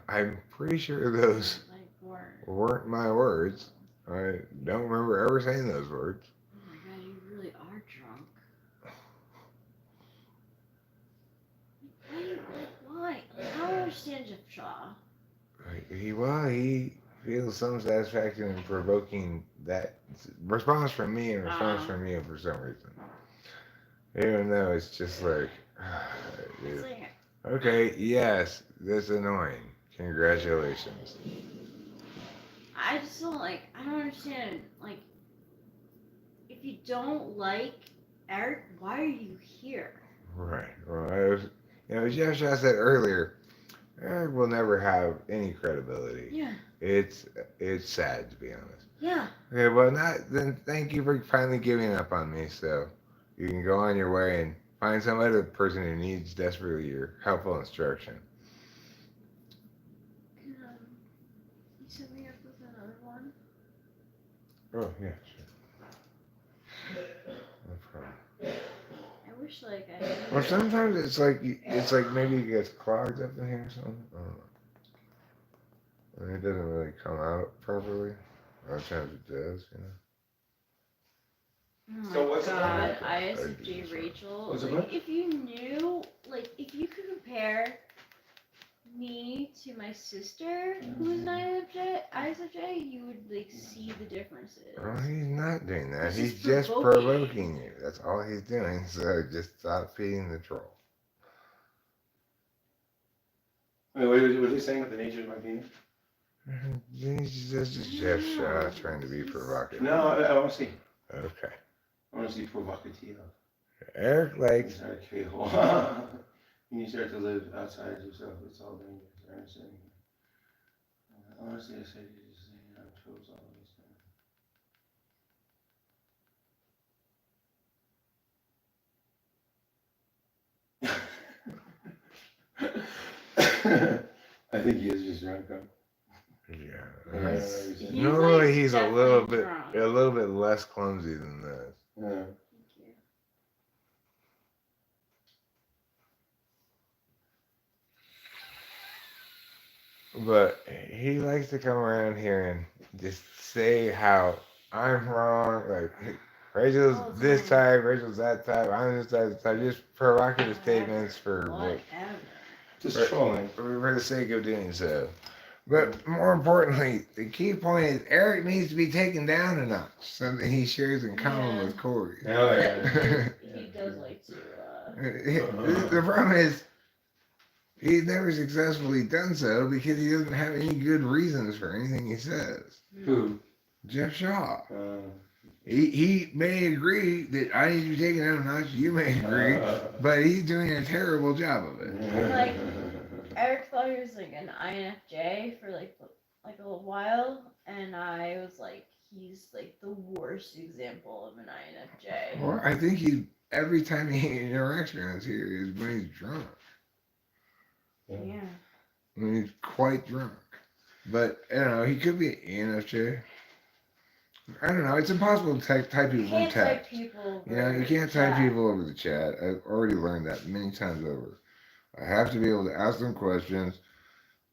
I'm pretty sure those Like word. weren't my words. I don't remember ever saying those words. Oh my god, you really are drunk. Why? I don't understand Jeff Shaw. He feels some satisfaction in provoking that response from me and response from you for some reason. Even though it's just like, It's dude. like, Okay, yes, that's annoying. Congratulations. I just don't like, I don't understand. Like, if you don't like Eric, why are you here? Right. Well, as Jeff Shaw said earlier, Eric will never have any credibility. Yeah. It's sad to be honest. Yeah. Okay, well, then. Thank you for finally giving up on me. So you can go on your way and find some other person who needs desperately your helpful instruction. You set me up with another one? Oh yeah, sure. No problem. I wish like I knew. Well, sometimes it's like maybe it gets clogged up in here or something. I don't know. I mean, it doesn't really come out properly. A lot of times it does, you know. Oh So my what's the god, plan? ISFJ Rachel. What's the Like, plan? if you knew, like, if you could compare me to my sister, who is an ISFJ, you would like see the differences. Well, he's not doing that. He's He's just just provoking. provoking you. That's all he's doing. So just stop feeding the troll. Wait, what are you saying with the nature of my penis? He's just Jeff Shaw trying to be provocative. No, I want to see. Okay. I want to see provocative. Eric likes. It's not a K-hole. When you start to live outside yourself, it's all dangerous. I understand. Honestly, I say you just chose all of this time. I think he is just drunk, huh? Yeah. He's Normally like, he's a definitely drunk. little bit less clumsy than this. Yeah. Thank you. But he likes to come around here and just say how I'm wrong, like Rachel's All the this time. type, Rachel's that type, I'm this type, just provocative statements for Whatever. Just for, trolling. for the sake of doing so. But more importantly, the key point is Eric needs to be taken down a notch, something he shares in common Yeah. with Corey. Oh, He, yeah. he does like to, The problem is he's never successfully done so because he doesn't have any good reasons for anything he says. Who? Jeff Shaw. Uh, He may agree that I need to be taken down a notch, you may agree, but he's doing a terrible job of it. Like, Eric thought he was like an INFJ for like a little while, and I was like, he's like the worst example of an INFJ. Well, I think he, every time he interacts around here is when he's drunk. Yeah. When he's quite drunk. But, I don't know, he could be an ENFJ. I don't know, it's impossible to type You people from can't type text. people. You know, you over can't type chat. people over the chat. I've already learned that many times over. I have to be able to ask them questions,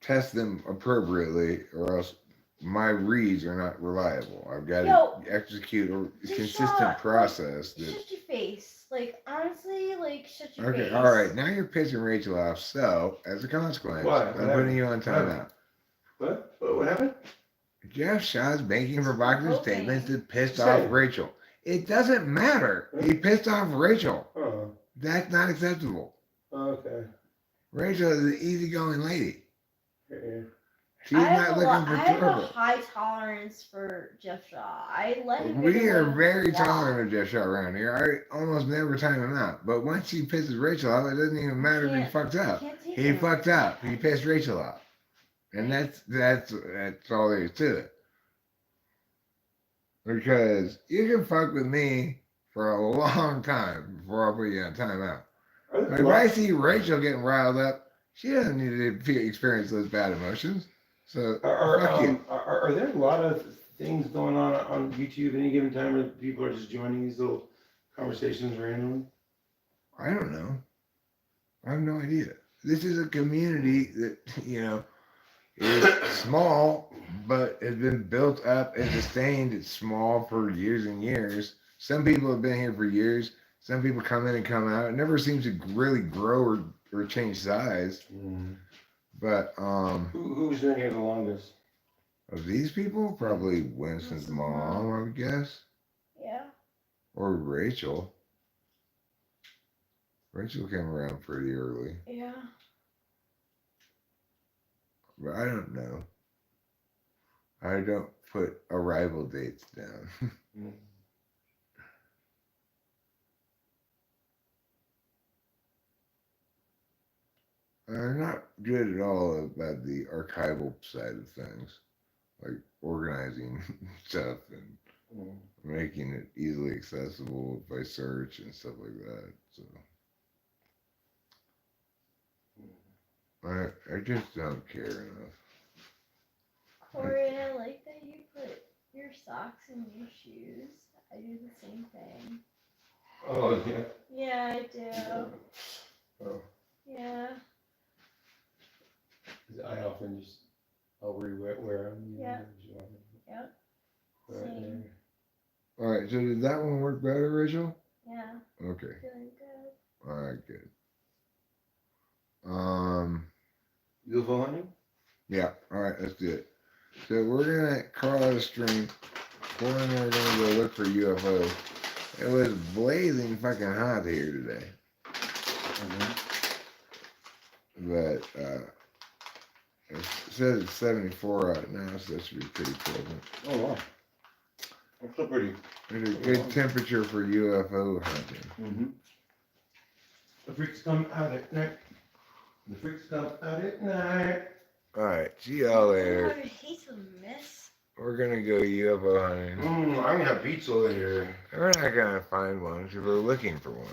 test them appropriately, or else my reads are not reliable. I've got Yo, to execute a just consistent shut, process. Like, That, shut your face. Like, honestly, like, shut your face. okay, all right. Now you're pissing Rachel off. So, as a consequence, Why? I'm putting you on timeout. What? What happened? Jeff Shaw's making provocative Hoping. statements that pissed Say. off Rachel. It doesn't matter. He pissed off Rachel. Oh, That's not acceptable. okay. Rachel is an easygoing lady. Yeah. She's I have not a looking for I have a trouble. high tolerance for Jeff Shaw. I let him. We get are away with very a lot. tolerant of Jeff Shaw around here. I almost never time him out. But once he pisses Rachel off, it doesn't even matter if he Can't- fucks up. can't take He it. fucked up. He pissed Rachel off. And that's all there is to it. Because you can fuck with me for a long time before I put you on timeout. Like, if I see Rachel getting riled up, she doesn't need to experience those bad emotions. So, fuck you. Are there a lot of things going on YouTube at any given time where people are just joining these little conversations randomly? I don't know. I have no idea. This is a community that, you know, is small, but has been built up and sustained. It's small for years and years. Some people have been here for years. Some people come in and come out. It never seems to really grow or change size. But Who's been here the longest? of these people, probably Winston's mom, I would guess, Yeah. or Rachel. Rachel came around pretty early, Yeah. but I don't know. I don't put arrival dates down. I'm not good at all about the archival side of things, like organizing stuff and making it easily accessible by search and stuff like that. So I just don't care enough. Corey, I like that you put your socks in your shoes. I do the same thing. Oh, yeah. Yeah, I do. Oh. Yeah. I often just, I'll wear them. Yeah. Yep. Same. All right, so did that one work better, Rachel? Yeah. Okay. Feeling good. All right, good. UFO hunting? Yeah. All right, let's do it. So we're gonna call out a stream. Corey and I are gonna go look for UFOs. It was blazing fucking hot here today, but it says it's 74 out now, so that should be pretty pleasant. Oh, wow. That's so pretty. It's a good temperature for UFO hunting. The freaks come out at night. The freaks come out at night. Alright, see y'all later. I hate to miss. We're gonna go UFO hunting. I'm gonna have pizza later. We're not gonna find one because we're looking for one.